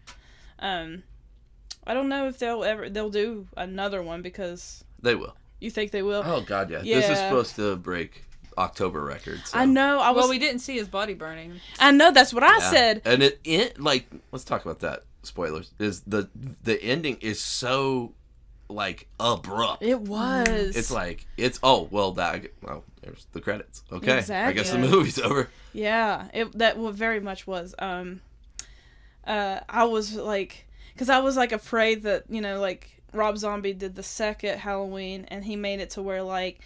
I don't know if they'll do another one, because they will. You think they will? Oh god, yeah. This is supposed to break October records. So. I know. Well, we didn't see his body burning. I know, that's what I said. And it like, let's talk about that. Spoilers. Is the ending is so, like, abrupt. It was. It's like, there's the credits. Okay. Exactly. I guess the movie's over. Yeah. That very much was. I was, like, because I was, like, afraid that, you know, like, Rob Zombie did the second Halloween, and he made it to where, like,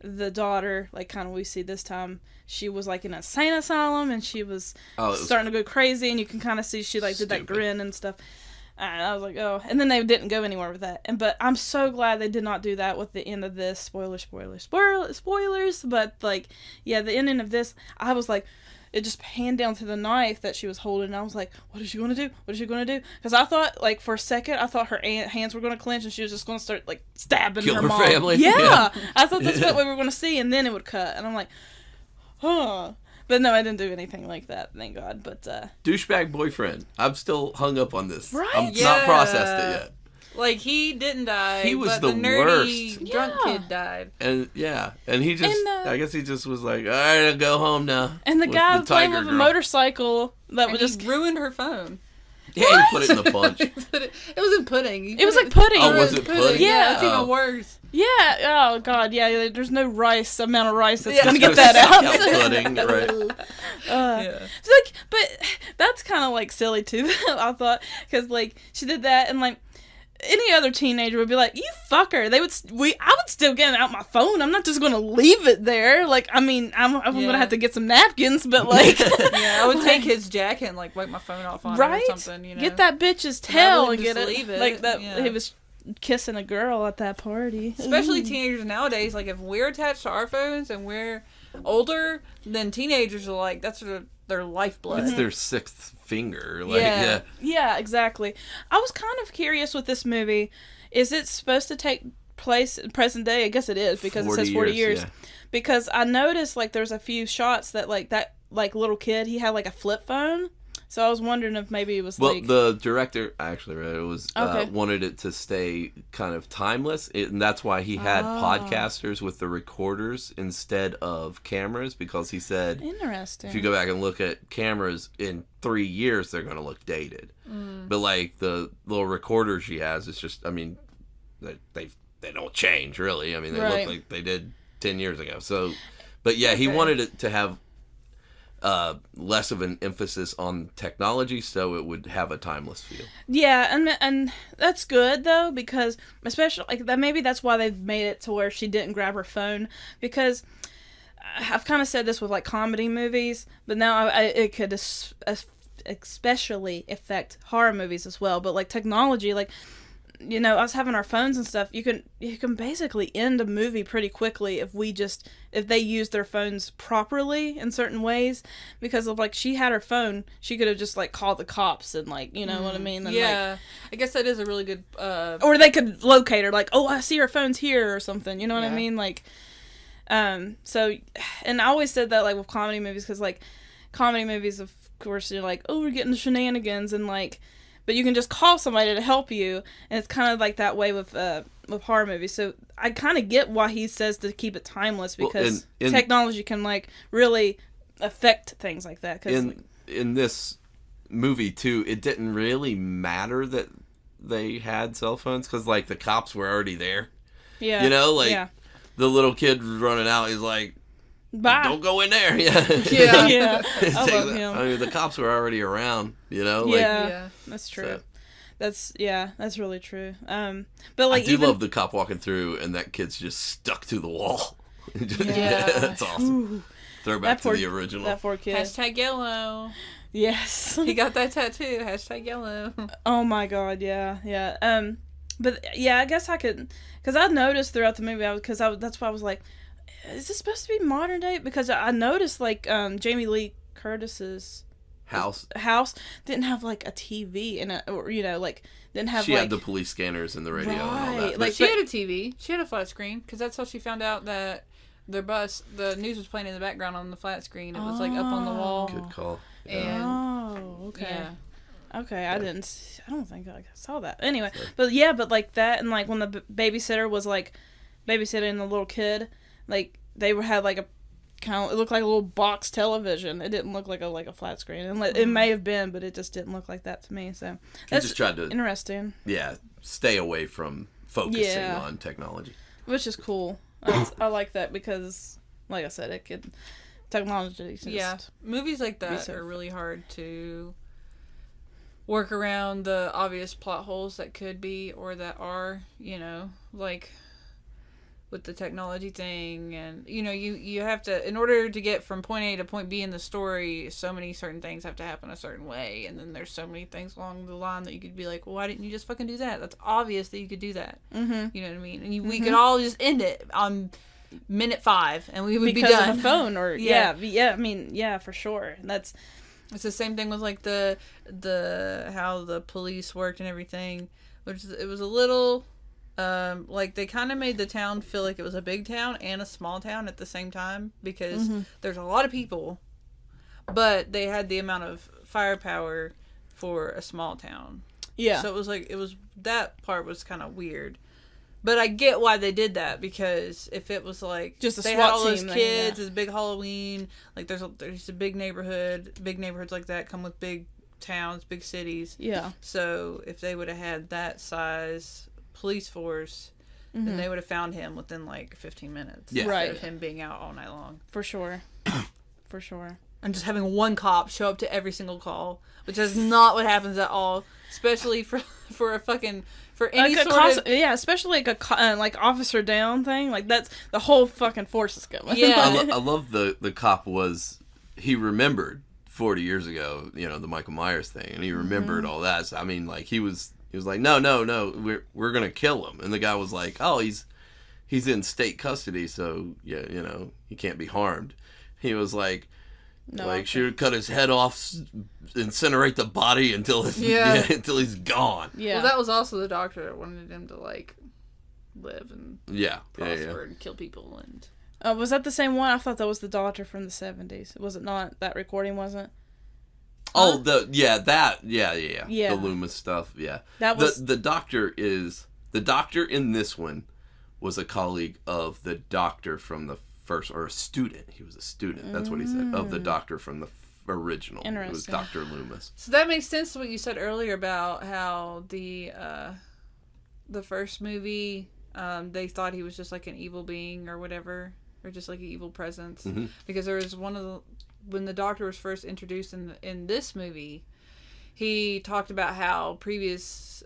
the daughter, like, kind of we see this time, she was, like, in an insane asylum, and she was starting to go crazy, and you can kind of see she, like, did that grin and stuff. And I was like, oh. And then they didn't go anywhere with that. But I'm so glad they did not do that with the end of this. Spoilers. But, like, yeah, the ending of this, I was like, it just panned down to the knife that she was holding. And I was like, what is she going to do? What is she going to do? Because I thought, like, for a second, I thought her hands were going to clench and she was just going to start, like, stabbing Kill her her mom. family? Yeah. I thought that's what we were going to see, and then it would cut. And I'm like, huh. But no, I didn't do anything like that, thank God. But douchebag boyfriend. I'm still hung up on this. Right? I'm not processed it yet. Like, he didn't die. He was but the nerdy worst. drunk Yeah. kid died. And he just, I guess he just was like, all right, I'll go home now. And the with guy the playing tiger with a girl. motorcycle that would And just he ruined her phone. Yeah, he put it in the punch. It wasn't pudding. He It was put like pudding. Oh, was it pudding? Yeah. It's Oh. even worse. Yeah. Oh God. Yeah. There's no amount of rice that's Yeah. gonna Just get that suck out. pudding, right? Yeah. It's like, but that's kind of like silly too. I thought because like she did that and like any other teenager would be like, "You fucker." I would still get out my phone. I'm not just gonna leave it there. Like, I mean, I'm gonna have to get some napkins, but like, Yeah, I would take his jacket and like wipe my phone off on right? it or something. You know, Get that bitch's tail and wouldn't get just it. leave it, Like that. yeah. He was kissing a girl at that party. Especially teenagers nowadays. Like, if we're attached to our phones and we're older, then teenagers are like, that's their lifeblood. It's their sixth finger. Like, Yeah. yeah. Yeah, exactly. I was kind of curious with this movie. Is it supposed to take place in present day? I guess it is because it says 40 years. Yeah. Because I noticed like there's a few shots that that little kid, he had like a flip phone. So I was wondering if maybe it was Well, like the director, I actually read it, was Okay. wanted it to stay kind of timeless, and that's why he had podcasters with the recorders instead of cameras, because he said interesting. if you go back and look at cameras in 3 years, they're going to look dated. But like the little recorder she has, it's just, I mean, they don't change really. I mean, they Right. look like they did 10 years ago. So, but yeah, he wanted it to have less of an emphasis on technology, so it would have a timeless feel. Yeah, and that's good though, because especially like that, maybe that's why they made it to where she didn't grab her phone, because I've kind of said this with like comedy movies, but now it could especially affect horror movies as well. But like technology, like, you know, us having our phones and stuff, you can basically end a movie pretty quickly if they use their phones properly in certain ways. Because of like, she had her phone, she could have just like called the cops and like, you know what I mean? And, Yeah, I guess that is a really good. or they could locate her, like, oh, I see her phone's here or something. You know what I Yeah. mean? Like, so, and I always said that like with comedy movies, because like comedy movies, of course, you're like, oh, we're getting the shenanigans and like. But you can just call somebody to help you, and it's kind of like that way with horror movies. So I kind of get why he says to keep it timeless, because technology can like really affect things like that. Cause, in this movie too, it didn't really matter that they had cell phones, because like the cops were already there. yeah, You know, like yeah. the little kid running out, he's like, Bye. don't go in there. Yeah. Yeah. Yeah, It's I like, love him. I mean, the cops were already around, you know? Like, Yeah, that's true. So. That's really true. But like I do even love the cop walking through and that kid's just stuck to the wall. Yeah. That's awesome. Throwback to the original. that poor kid. Hashtag yellow. Yes. He got that tattoo. Hashtag yellow. Oh my God, yeah. But yeah, I guess I could, because I noticed throughout the movie, that's why I was like, is this supposed to be modern day? Because I noticed like Jamie Lee Curtis's house didn't have like a TV in it, or you know, like didn't have. She like, had the police scanners and the radio and all Right, that. like- She had a TV. She had a flat screen, because that's how she found out that their bus, the news was playing in the background on the flat screen. It was like up on the wall. Good call. And Oh, okay. yeah. Okay, I don't think I saw that. Anyway, but like that, and like when the babysitter was like babysitting the little kid, like they had like a kind of, it looked like a little box television. It didn't look like a flat screen, and it may have been, but it just didn't look like that to me. So that's just tried to interesting. Yeah, stay away from focusing Yeah. on technology. Which is cool. I like that, because, like I said, technology. Yeah, movies like that so are really hard to work around the obvious plot holes that could be, or that are, you know, like with the technology thing. And you know, you have to, in order to get from point A to point B in the story, so many certain things have to happen a certain way, and then there's so many things along the line that you could be like, well, why didn't you just fucking do that? That's obvious that you could do that. Mm-hmm. You know what I mean? And we could all just end it on minute 5 and we would be because done. of a phone or Yeah. I mean, yeah, for sure. That's It's the same thing with like the how the police worked and everything, which it was a little like they kind of made the town feel like it was a big town and a small town at the same time because there's a lot of people, but they had the amount of firepower for a small town. Yeah. So it was that part was kind of weird. But I get why they did that, because if it was like just a they SWAT had all those team, kids, it's a big Halloween, like there's a big neighborhoods like that come with big towns, big cities. Yeah. So if they would have had that size police force, then they would have found him within like 15 minutes. Yeah. Right. Of him being out all night long. For sure. For sure. And just having one cop show up to every single call, which is not what happens at all, especially for a fucking for any like sort of especially like a like officer down thing, like that's the whole fucking force is going. Yeah. I love the cop he remembered 40 years ago, the Michael Myers thing, and he remembered all that. So, I mean, like he was like, no, we're gonna kill him, and the guy was like, oh, he's in state custody, so yeah, he can't be harmed. He was like. No, like she would cut his head off, incinerate the body until until he's gone. Yeah. Well, that was also the doctor that wanted him to like live and prosper and kill people. And was that the same one? I thought that was the doctor from the 70s. Was it not? That recording wasn't? Oh, the Loomis stuff. Yeah, that was the doctor in this one was a colleague of the doctor from the first, or a student. He was a student. That's what he said of the doctor from the original. It was Dr. Loomis. So that makes sense to what you said earlier about how the first movie they thought he was just like an evil being or whatever, or just like an evil presence, because there was when the doctor was first introduced in this movie, he talked about how previous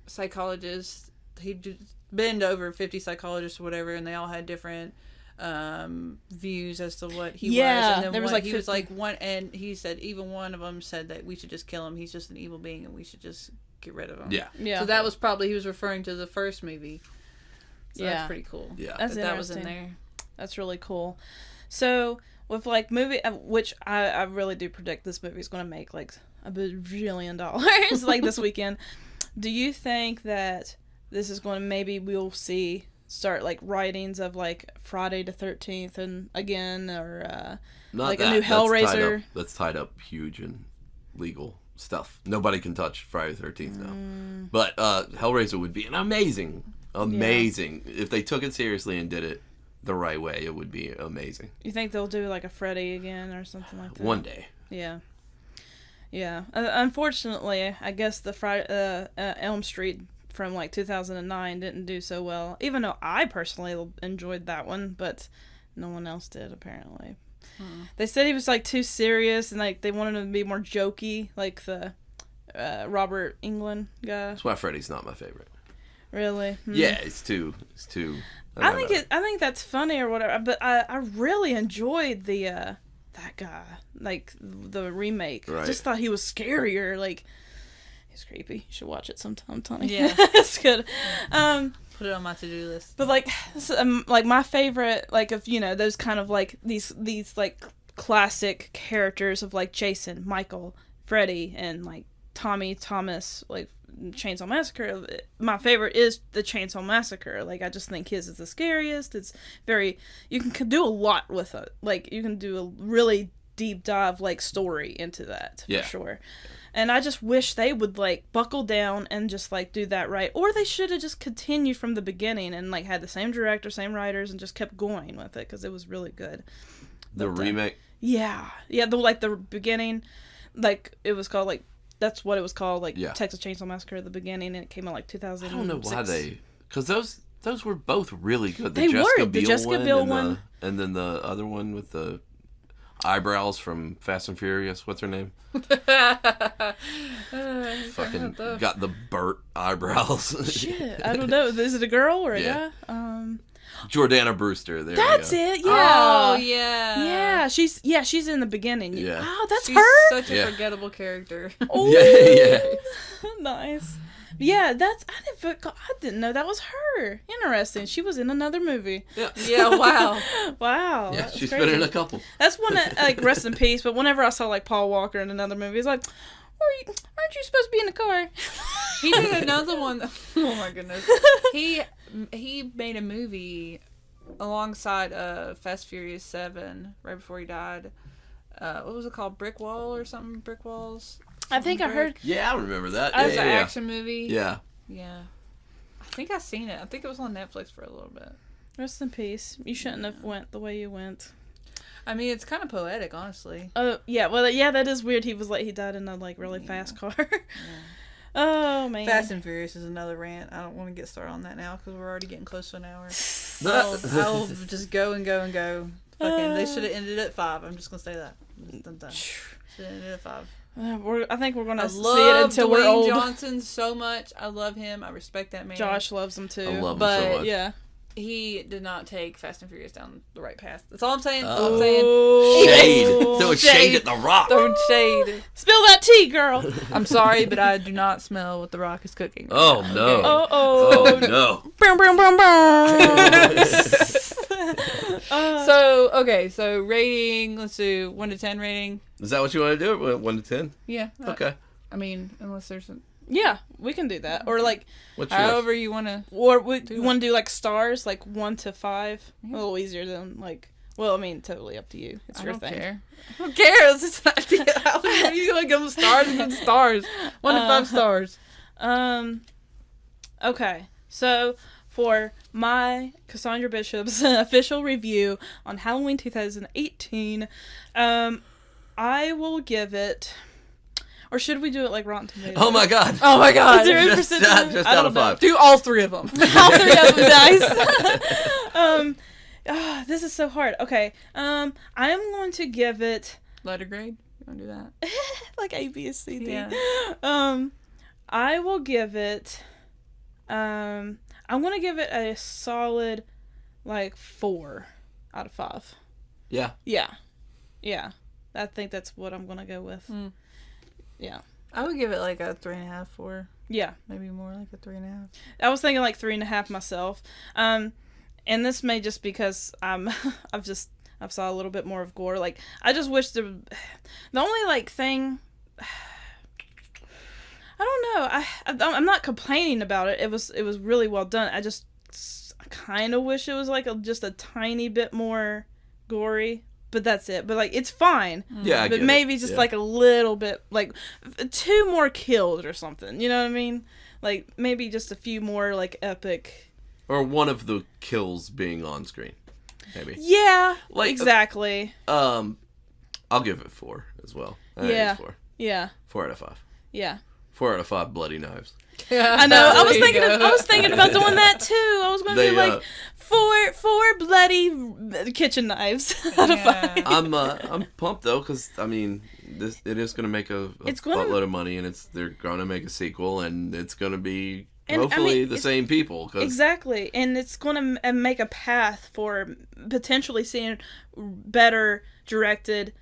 psychologists, he'd been to over 50 psychologists or whatever, and they all had different views as to what he was, and then there was like he was like one, and he said even one of them said that we should just kill him, he's just an evil being and we should just get rid of him. Yeah. So that was probably, he was referring to the first movie. So that's pretty cool. Yeah, that was in there. That's really cool. So with like movie, which I really do predict this movie is going to make like $1 bajillion like this weekend. Do you think that this is going to, maybe we'll start like writings of like Friday the 13th and again, or like a new Hellraiser? That's tied up huge in legal stuff. Nobody can touch Friday the 13th now. But Hellraiser would be an amazing if they took it seriously and did it the right way. It would be amazing. You think they'll do like a Freddy again or something like that? One day. Yeah. Unfortunately, I guess the Elm Street from like 2009 didn't do so well, even though I personally enjoyed that one, but no one else did apparently. They said he was like too serious and like they wanted him to be more jokey, like the Robert Englund guy. That's why Freddy's not my favorite. Really? Yeah, it's too I think that's funny or whatever, but I really enjoyed the that guy, like the remake. Right. I just thought he was scarier, like he's creepy. You should watch it sometime, Tawnni. Yeah. It's good. Put it on my to-do list. But like my favorite, like of those kind of like these like classic characters of like Jason, Michael, Freddy, and like Tommy Thomas, like Chainsaw Massacre. My favorite is the Chainsaw Massacre. Like I just think his is the scariest. It's very, you can do a lot with it. Like you can do a really deep dive like story into that for sure. And I just wish they would like buckle down and just like do that right. Or they should have just continued from the beginning and like had the same director, same writers, and just kept going with it because it was really good. The remake? Yeah, the beginning, like it was called like, that's what it was called, like Texas Chainsaw Massacre at the beginning, and it came out like 2006. I don't know why because those were both really good. The Jessica Biel one. And then the other one with the eyebrows from Fast and Furious. What's her name? Fucking got the Burt eyebrows. Shit, I don't know. Is it a girl or a guy? Jordana Brewster. That's it. Yeah. Oh yeah. Yeah, she's in the beginning. Yeah. Oh, that's She's her. such a forgettable character. Oh, yeah. Nice. Yeah, I didn't know that was her. Interesting. She was in another movie. Yeah, wow. Wow. Yeah, she's crazy. been in a couple. That's one that, like, rest in peace, but whenever I saw, like, Paul Walker in another movie, it's like, aren't you supposed to be in the car? He did another one. Oh my goodness. He made a movie alongside Fast Furious 7 right before he died. What was it called? Brick Wall or something? Brick Walls? I think I heard. Yeah, I remember that. It was an action movie. Yeah. Yeah. I think I seen it. I think it was on Netflix for a little bit. Rest in peace. You shouldn't have went the way you went. I mean, it's kind of poetic, honestly. Oh, yeah. Well, yeah, that is weird. He died in a, like, really fast car. Oh, man. Fast and Furious is another rant. I don't want to get started on that now because we're already getting close to an hour. I'll just go and go and go. Fucking, they should have ended at 5. I'm just going to say that. I'm done. Should have ended at 5. I think we're going to see it love until Dwayne we're old. Johnson so much. I love him. I respect that man. Josh loves him, too. I love him But, so much. Yeah. He did not take Fast and Furious down the right path. That's all I'm saying. Shade. Throwing shade at The Rock. Throwing shade. Spill that tea, girl. I'm sorry, but I do not smell what The Rock is cooking. Right Oh, now, no. okay? Oh, no. Boom, boom, boom, boom. So rating, let's do 1 to 10 rating. Is that what you want to do? 1 to 10? Yeah. Okay. I mean, unless there's Yeah, we can do that. Or, like, What's yours? however you want to. or you want to do, like, stars, like 1 to 5? A little easier than, like, well, I mean, totally up to you. It's I your don't thing. care. Who cares? It's an idea. How are you going to give them stars and stars? 1 to 5 stars. Okay, so for my Cassandra Bishop's official review on Halloween 2018, I will give it. Or should we do it like Rotten Tomatoes? Oh my god. Oh my god. 0%. Just out of 5. Do all 3 of them. All 3 of them, nice. This is so hard. Okay, I am going to give it Letter grade? You want to do that? like A, B, C, D. Yeah. I will give it. I'm gonna give it a solid, like 4 out of 5. Yeah. Yeah. I think that's what I'm gonna go with. Yeah. I would give it like a 3.5, 4. Yeah. Maybe more like a 3.5. I was thinking like 3.5 myself. And this may just because I've saw a little bit more of gore. Like, I just wish the only like thing. I don't know. I'm not complaining about it. It was really well done. I kind of wish it was like just a tiny bit more gory. But that's it. But, like, it's fine. Yeah, I but get maybe it. just, Yeah. like, a little bit, like, 2 more kills or something. You know what I mean? Like, maybe just a few more, like, epic. Or one of the kills being on screen. Maybe. Yeah, Like, exactly. I'll give it 4 as well. I think Yeah. it's 4. Yeah. 4 out of 5. Yeah. 4 out of 5 bloody knives. Yeah, I know. I was there you thinking. go. I was thinking about doing that too. I was going to do like 4 bloody kitchen knives out of 5. I'm pumped though, because I mean, it is going to make a buttload of money, and they're going to make a sequel, and it's going to be hopefully the same people. Cause Exactly, and it's going to make a path for potentially seeing better directed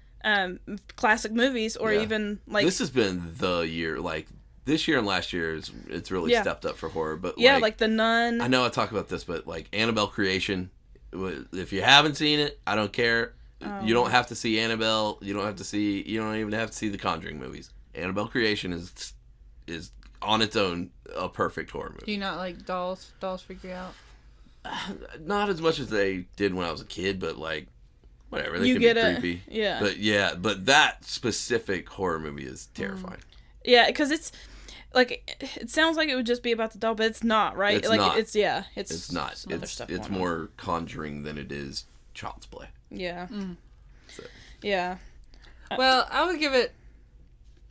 classic movies, or even like this has been the year. Like this year and last year, it's really stepped up for horror. But like The Nun. I know I talk about this, but like Annabelle Creation. If you haven't seen it, I don't care. You don't have to see Annabelle. You don't even have to see the Conjuring movies. Annabelle Creation is on its own a perfect horror movie. Do you not like dolls? Dolls freak you out? Not as much as they did when I was a kid, but like whatever. They You can get be it. creepy. Yeah. But that specific horror movie is terrifying. Yeah, because it's like it sounds like it would just be about the doll, but it's not, right? It's like not. It's not. some other stuff It's going on. more Conjuring than it is Child's Play. Yeah. So. Yeah. Well, I would give it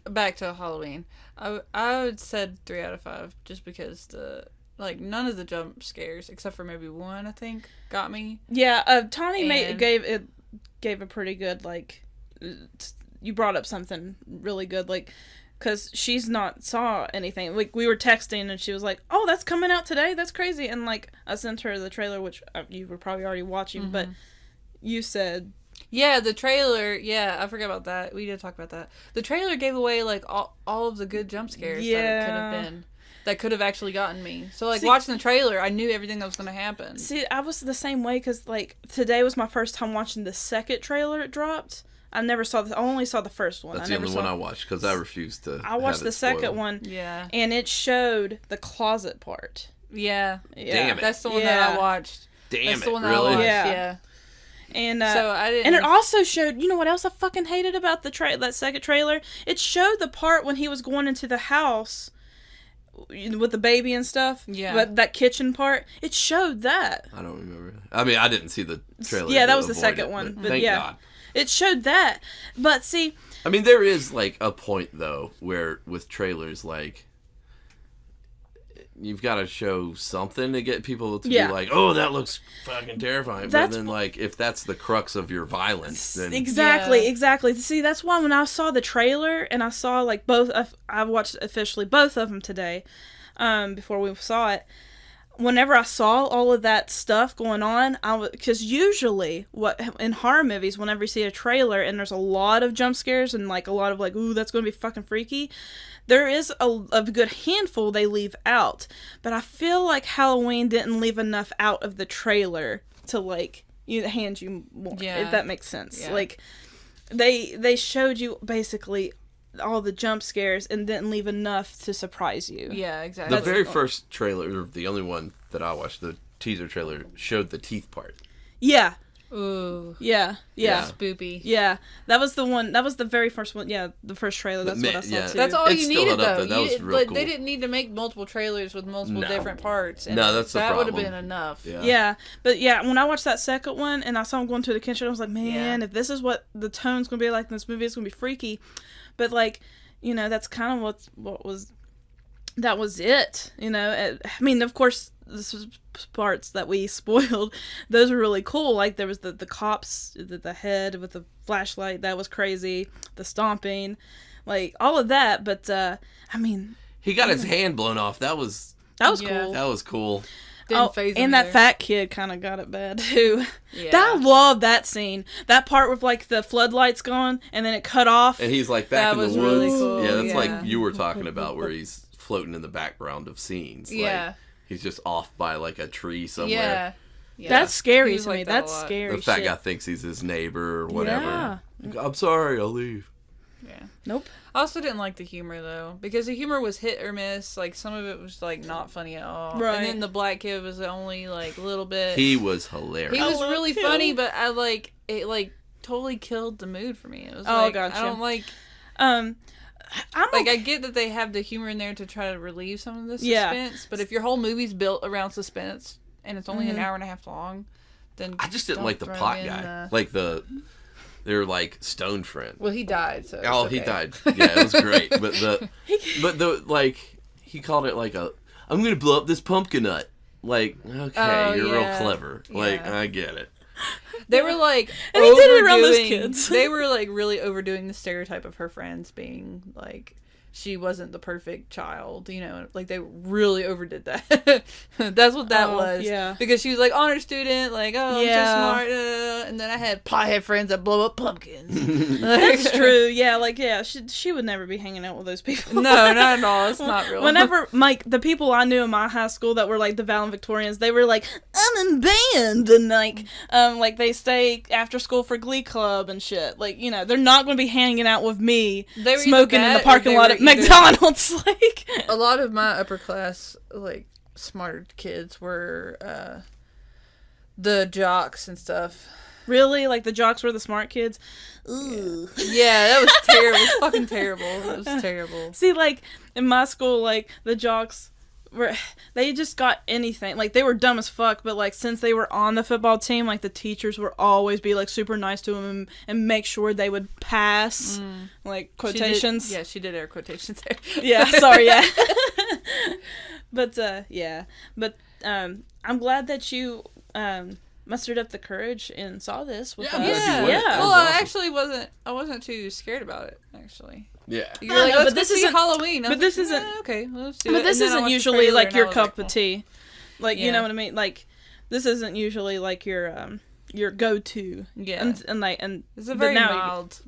back to Halloween. I would said 3 out of 5 just because none of the jump scares except for maybe one I think got me. Yeah. Tawnni gave a pretty good you brought up something really good because she's not saw anything. Like, we were texting and she was like, "Oh, that's coming out today. That's crazy." And like I sent her the trailer, which you were probably already watching, but you said. Yeah, the trailer. Yeah, I forgot about that. We did talk about that. The trailer gave away like all of the good jump scares that it could have been. that could have actually gotten me. So, like, watching the trailer, I knew everything that was going to happen. See, I was the same way, because, like, today was my first time watching the second trailer it dropped. I only saw the first one. That's the only one I watched, because I refused to I watched the second one, and it showed the closet part. Yeah. Damn it. That's the one that I watched. That's the one really? that I watched, Yeah. And so I didn't. And it also showed, you know what else I fucking hated about that second trailer? It showed the part when he was going into the house with the baby and stuff. Yeah. But that kitchen part, it showed that. I don't remember. I mean, I didn't see the trailer. Yeah, that was the second one. But thank God. It showed that. But see, I mean, there is, like, a point, though, where with trailers, like, you've got to show something to get people to be like, oh, that looks fucking terrifying. But then, like, if that's the crux of your violence, then... Exactly. See, that's why when I saw the trailer, and I saw, like, both... I watched officially both of them today, before we saw it. Whenever I saw all of that stuff going on, because usually, in horror movies, whenever you see a trailer and there's a lot of jump scares and, like, a lot of, like, ooh, that's going to be fucking freaky, there is a good handful they leave out. But I feel like Halloween didn't leave enough out of the trailer to, like, hand you more, if that makes sense. Yeah. Like, they showed you basically all the jump scares and didn't leave enough to surprise you. Yeah, exactly. The very first trailer, the only one that I watched, the teaser trailer, showed the teeth part. Yeah. Ooh. Yeah. Spoopy. Yeah. That was the one. That was the very first one. Yeah, the first trailer. That's what I saw too. That's all you needed, though. That was real cool. They didn't need to make multiple trailers with multiple different parts. And no, that's the problem. That would have been enough. Yeah. But yeah, when I watched that second one and I saw him going to the kitchen, I was like, man, if this is what the tone's going to be like in this movie, it's going to be freaky. But, like, you know, that's kind of that was it. You know, I mean, of course, this was parts that we spoiled. Those were really cool. Like, there was the cops, the head with the flashlight. That was crazy. The stomping. Like, all of that. But, I mean... He got his hand blown off. That was cool. That was cool. And that fat kid kind of got it bad, too. Yeah. I love that scene. That part with, like, the floodlights gone, and then it cut off. And he's, like, back in the woods. Really cool. Yeah, that's like you were talking about, where he's floating in the background of scenes. Yeah. Like, he's just off by, like, a tree somewhere. Yeah. That's scary to me. That's scary. The fat guy thinks he's his neighbor or whatever. Yeah. I'm sorry, I'll leave. Yeah. Nope. I also didn't like the humor, though, because the humor was hit or miss. Like, some of it was, like, not funny at all. Right. And then the black kid was only, like, a little bit... He was hilarious. He was really funny, but it, like, totally killed the mood for me. It was like, gotcha. I don't like... I get that they have the humor in there to try to relieve some of the suspense, but if your whole movie's built around suspense, and it's only an hour and a half long, then... I just didn't like the plot guy. Like, they're like stone friend. Well, he died. So he died. Yeah, it was great. But the like he called it like I'm gonna blow up this pumpkin nut. Like, okay, you're real clever. Like, I get it. They were like and he did it around those kids. They were like really overdoing the stereotype of her friends being like she wasn't the perfect child, you know, like they really overdid that. That's what that was. Yeah. Because she was like honor student, like, I'm so smart, and then I had friends that blow up pumpkins. That's true. Yeah, like she would never be hanging out with those people. No, not at all. It's not real. Whenever like the people I knew in my high school that were like the valedictorians, they were like, I'm in band, and like they stay after school for Glee Club and shit. Like, you know, they're not going to be hanging out with me smoking in the parking lot at McDonald's. Like, a lot of my upper class, like, smarter kids were the jocks and stuff. Really? Like, the jocks were the smart kids? Ooh. Yeah, that was terrible. It was fucking terrible. It was terrible. See, like, in my school, like, the jocks they just got anything. Like, they were dumb as fuck, but, like, since they were on the football team, like, the teachers would always be, like, super nice to them and make sure they would pass. Like, quotations. She did air quotations there. Yeah, sorry, yeah. But, yeah. But, I'm glad that you, mustered up the courage and saw this with us. Yeah. Well, awesome. I wasn't too scared about it, actually. Yeah. You're like, let's go see Halloween. But this isn't... okay, let's do it. But this isn't usually, like, your cup of tea. tea. Like, you know what I mean? Like, this isn't usually, like, your go-to. Yeah. And it's a very mild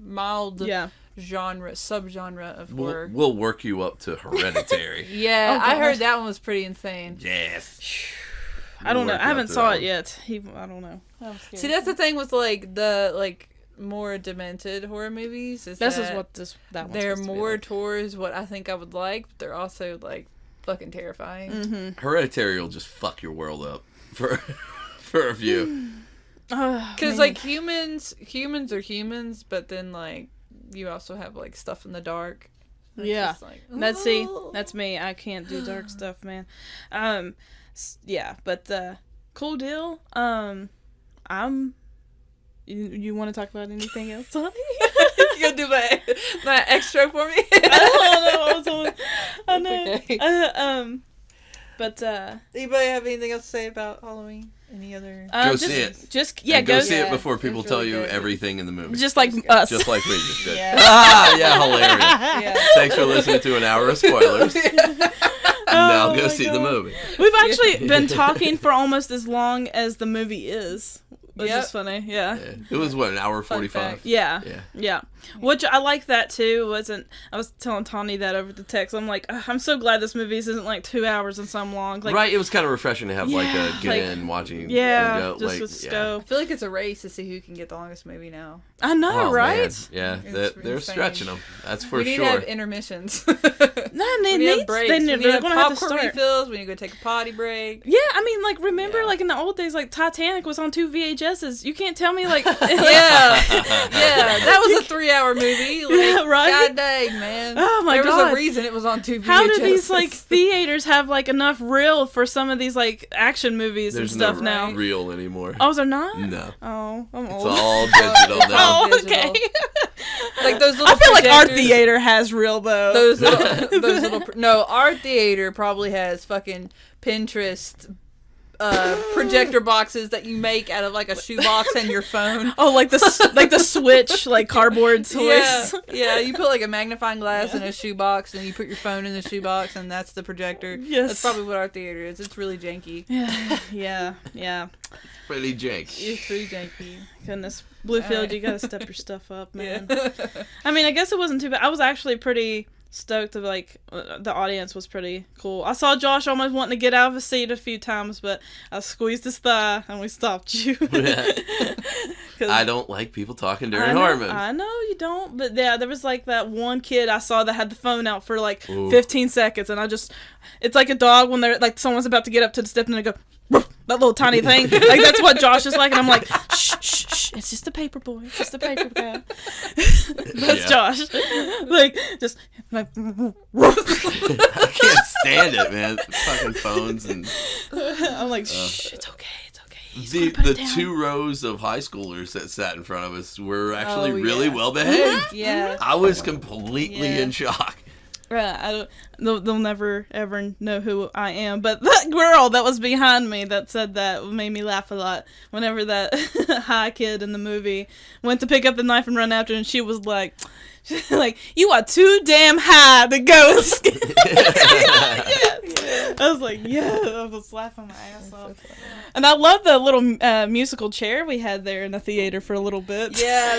subgenre of horror. We'll work you up to Hereditary. Yeah, Oh, I God. heard that one was pretty insane. Yes. I don't know. We'll work I you haven't up to saw that it one. yet. I don't know. I'm scared. See, that's the thing with like the more demented horror movies. This that is what that one's they're supposed to be more like. towards what I think I would like, but they're also like fucking terrifying. Mm-hmm. Hereditary will just fuck your world up for a few. Because like humans are humans, but then like you also have like stuff in the dark. It's Yeah. just like, That's me. I can't do dark stuff, man. Yeah, but cool deal. You want to talk about anything else, Tawnni? You gonna do my extra for me? I don't know. I know. Okay. But Anybody have anything else to say about Halloween? Any other? Go just, see it. Just yeah, And go go see Yeah, it before it people was tell really you good. everything in the movie. Just like us. Just like we just did. Yeah. Yeah, hilarious. Yeah. Thanks for listening to an hour of spoilers. Now go my see the God. movie. We've actually been talking for almost as long as the movie is. Which Yep. is funny, yeah. Yeah. It was what, an hour Fun 45? fact. Yeah. Yeah. Yeah. Which I like that too. I was telling Tawnni that over the text. I'm like, I'm so glad this movie isn't like 2 hours and some long. Like, Right, it was kind of refreshing to have like Yeah, a get like- in watching. yeah, and go, just like, with yeah. I scope. feel like it's a race to see who can get the longest movie now. I know, Oh, right? man. Yeah, It's they're insane. stretching them. That's for we need sure. to have intermissions. No, we they need to have need breaks. they're We need to they're have gonna have to popcorn start. refills. We need to go take a potty break. Yeah, I mean, like, remember, Yeah. like, in the old days, like, Titanic was on 2 VHSs. You can't tell me, like... Yeah, that was a 3-hour movie. Like, Yeah, right? God dang, man. Oh, my there was God. a reason it was on 2 VHSs. How do these, like, theaters have, like, enough reel for some of these, like, action movies There's and stuff no now? real anymore. Oh, is there not? No. Oh, I'm It's old. all digital now. Oh, digital. okay. Like those little I feel like our projectors- theater has real, though. Those little. No, our theater probably has fucking Pinterest projector boxes that you make out of like a shoebox and your phone. Oh, like the Switch, like cardboard toys. Yeah. You put like a magnifying glass in a shoebox, and you put your phone in the shoebox, and that's the projector. Yes. That's probably what our theater is. It's really janky. Yeah. Pretty jank. It's pretty janky. Goodness, Bluefield, Alright. you gotta step your stuff up, man. Yeah. I mean, I guess it wasn't too bad. I was actually pretty stoked of, like, the audience was pretty cool. I saw Josh almost wanting to get out of his seat a few times, but I squeezed his thigh and we stopped you. 'Cause I don't like people talking during I know, horror movies. I know you don't, but yeah, there was like that one kid I saw that had the phone out for like Ooh. 15 seconds, and it's like a dog when they're like someone's about to get up to the step and they go, "Ruff," that little tiny thing. Like that's what Josh is like, and I'm like, shh, shh, shh, it's just a paper boy, it's just a paper guy. That's Yeah. Josh. Like just like, I can't stand it, man. Fucking phones and I'm like, shh, it's okay, it's okay. He's the gonna put it down. 2 rows of high schoolers that sat in front of us were actually Oh, really yeah. well behaved. Yeah. I was completely Yeah. in shock. I don't. They'll never ever know who I am. But that girl that was behind me that said that made me laugh a lot. Whenever that high kid in the movie went to pick up the knife and run after, and she was like, "You are too damn high to go." I was like, yeah. I was laughing my ass off. And I love the little musical chair we had there in the theater for a little bit. Yeah,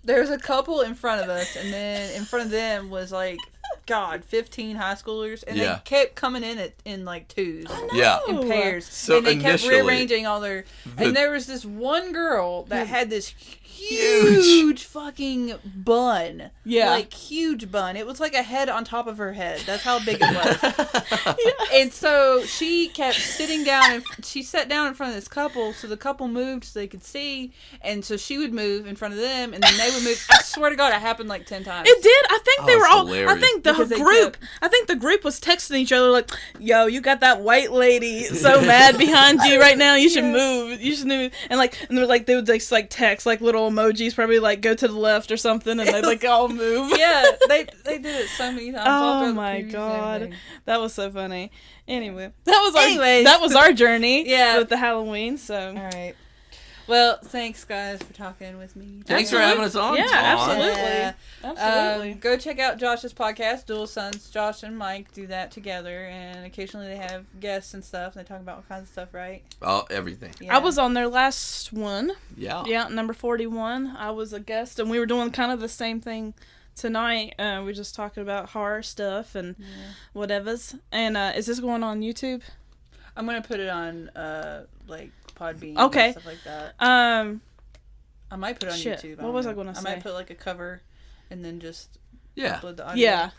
there's a couple in front of us, and then in front of them was like, 15 high schoolers, and Yeah. they kept coming in like twos, Yeah. in pairs, So and they kept initially, rearranging all their. the- And there was this one girl that had this huge fucking bun. Yeah. Like, huge bun. It was like a head on top of her head. That's how big it was. And so she kept sitting down, and she sat down in front of this couple, so the couple moved so they could see, and so she would move in front of them, and then they would move. I swear to God, it happened like 10 times. It did. I think they Oh, were it's all. hilarious. I think the Because they group. kept- I think the group was texting each other like, "Yo, you got that white lady so mad behind you right now. You should move. You should move." And they were like, they would just like text like little emojis, probably like go to the left or something, and they'd like all move. Yeah, they did it so many times. all Oh throughout the my previews and God, everything. that was so funny. Anyway, Anyways. that was our journey. Yeah. With the Halloween. So All right. Well, thanks guys for talking with me. Thanks for having us on. Yeah, Tawn. absolutely. Go check out Josh's podcast, Dual Sons. Josh and Mike do that together, and occasionally they have guests and stuff. And they talk about all kinds of stuff, right? Oh, everything. Yeah. I was on their last one. Yeah. Yeah, number 41. I was a guest, and we were doing kind of the same thing tonight. We were just talking about horror stuff and whatevers. And is this going on YouTube? I'm gonna put it on like Podbean. Okay. And stuff like that. I might put it on YouTube. What was I gonna say? I might put like a cover, and then just upload the audio.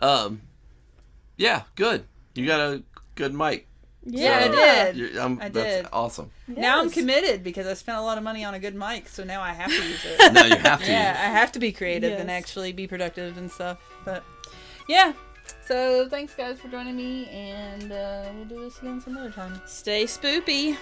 Yeah. Yeah. Good. You got a good mic. Yeah, So, I did. That's did. awesome. Now I'm committed because I spent a lot of money on a good mic, so now I have to use it. No, you have to. Yeah, I have to be creative and actually be productive and stuff. But yeah, so thanks guys for joining me, and we'll do this again some other time. Stay spoopy.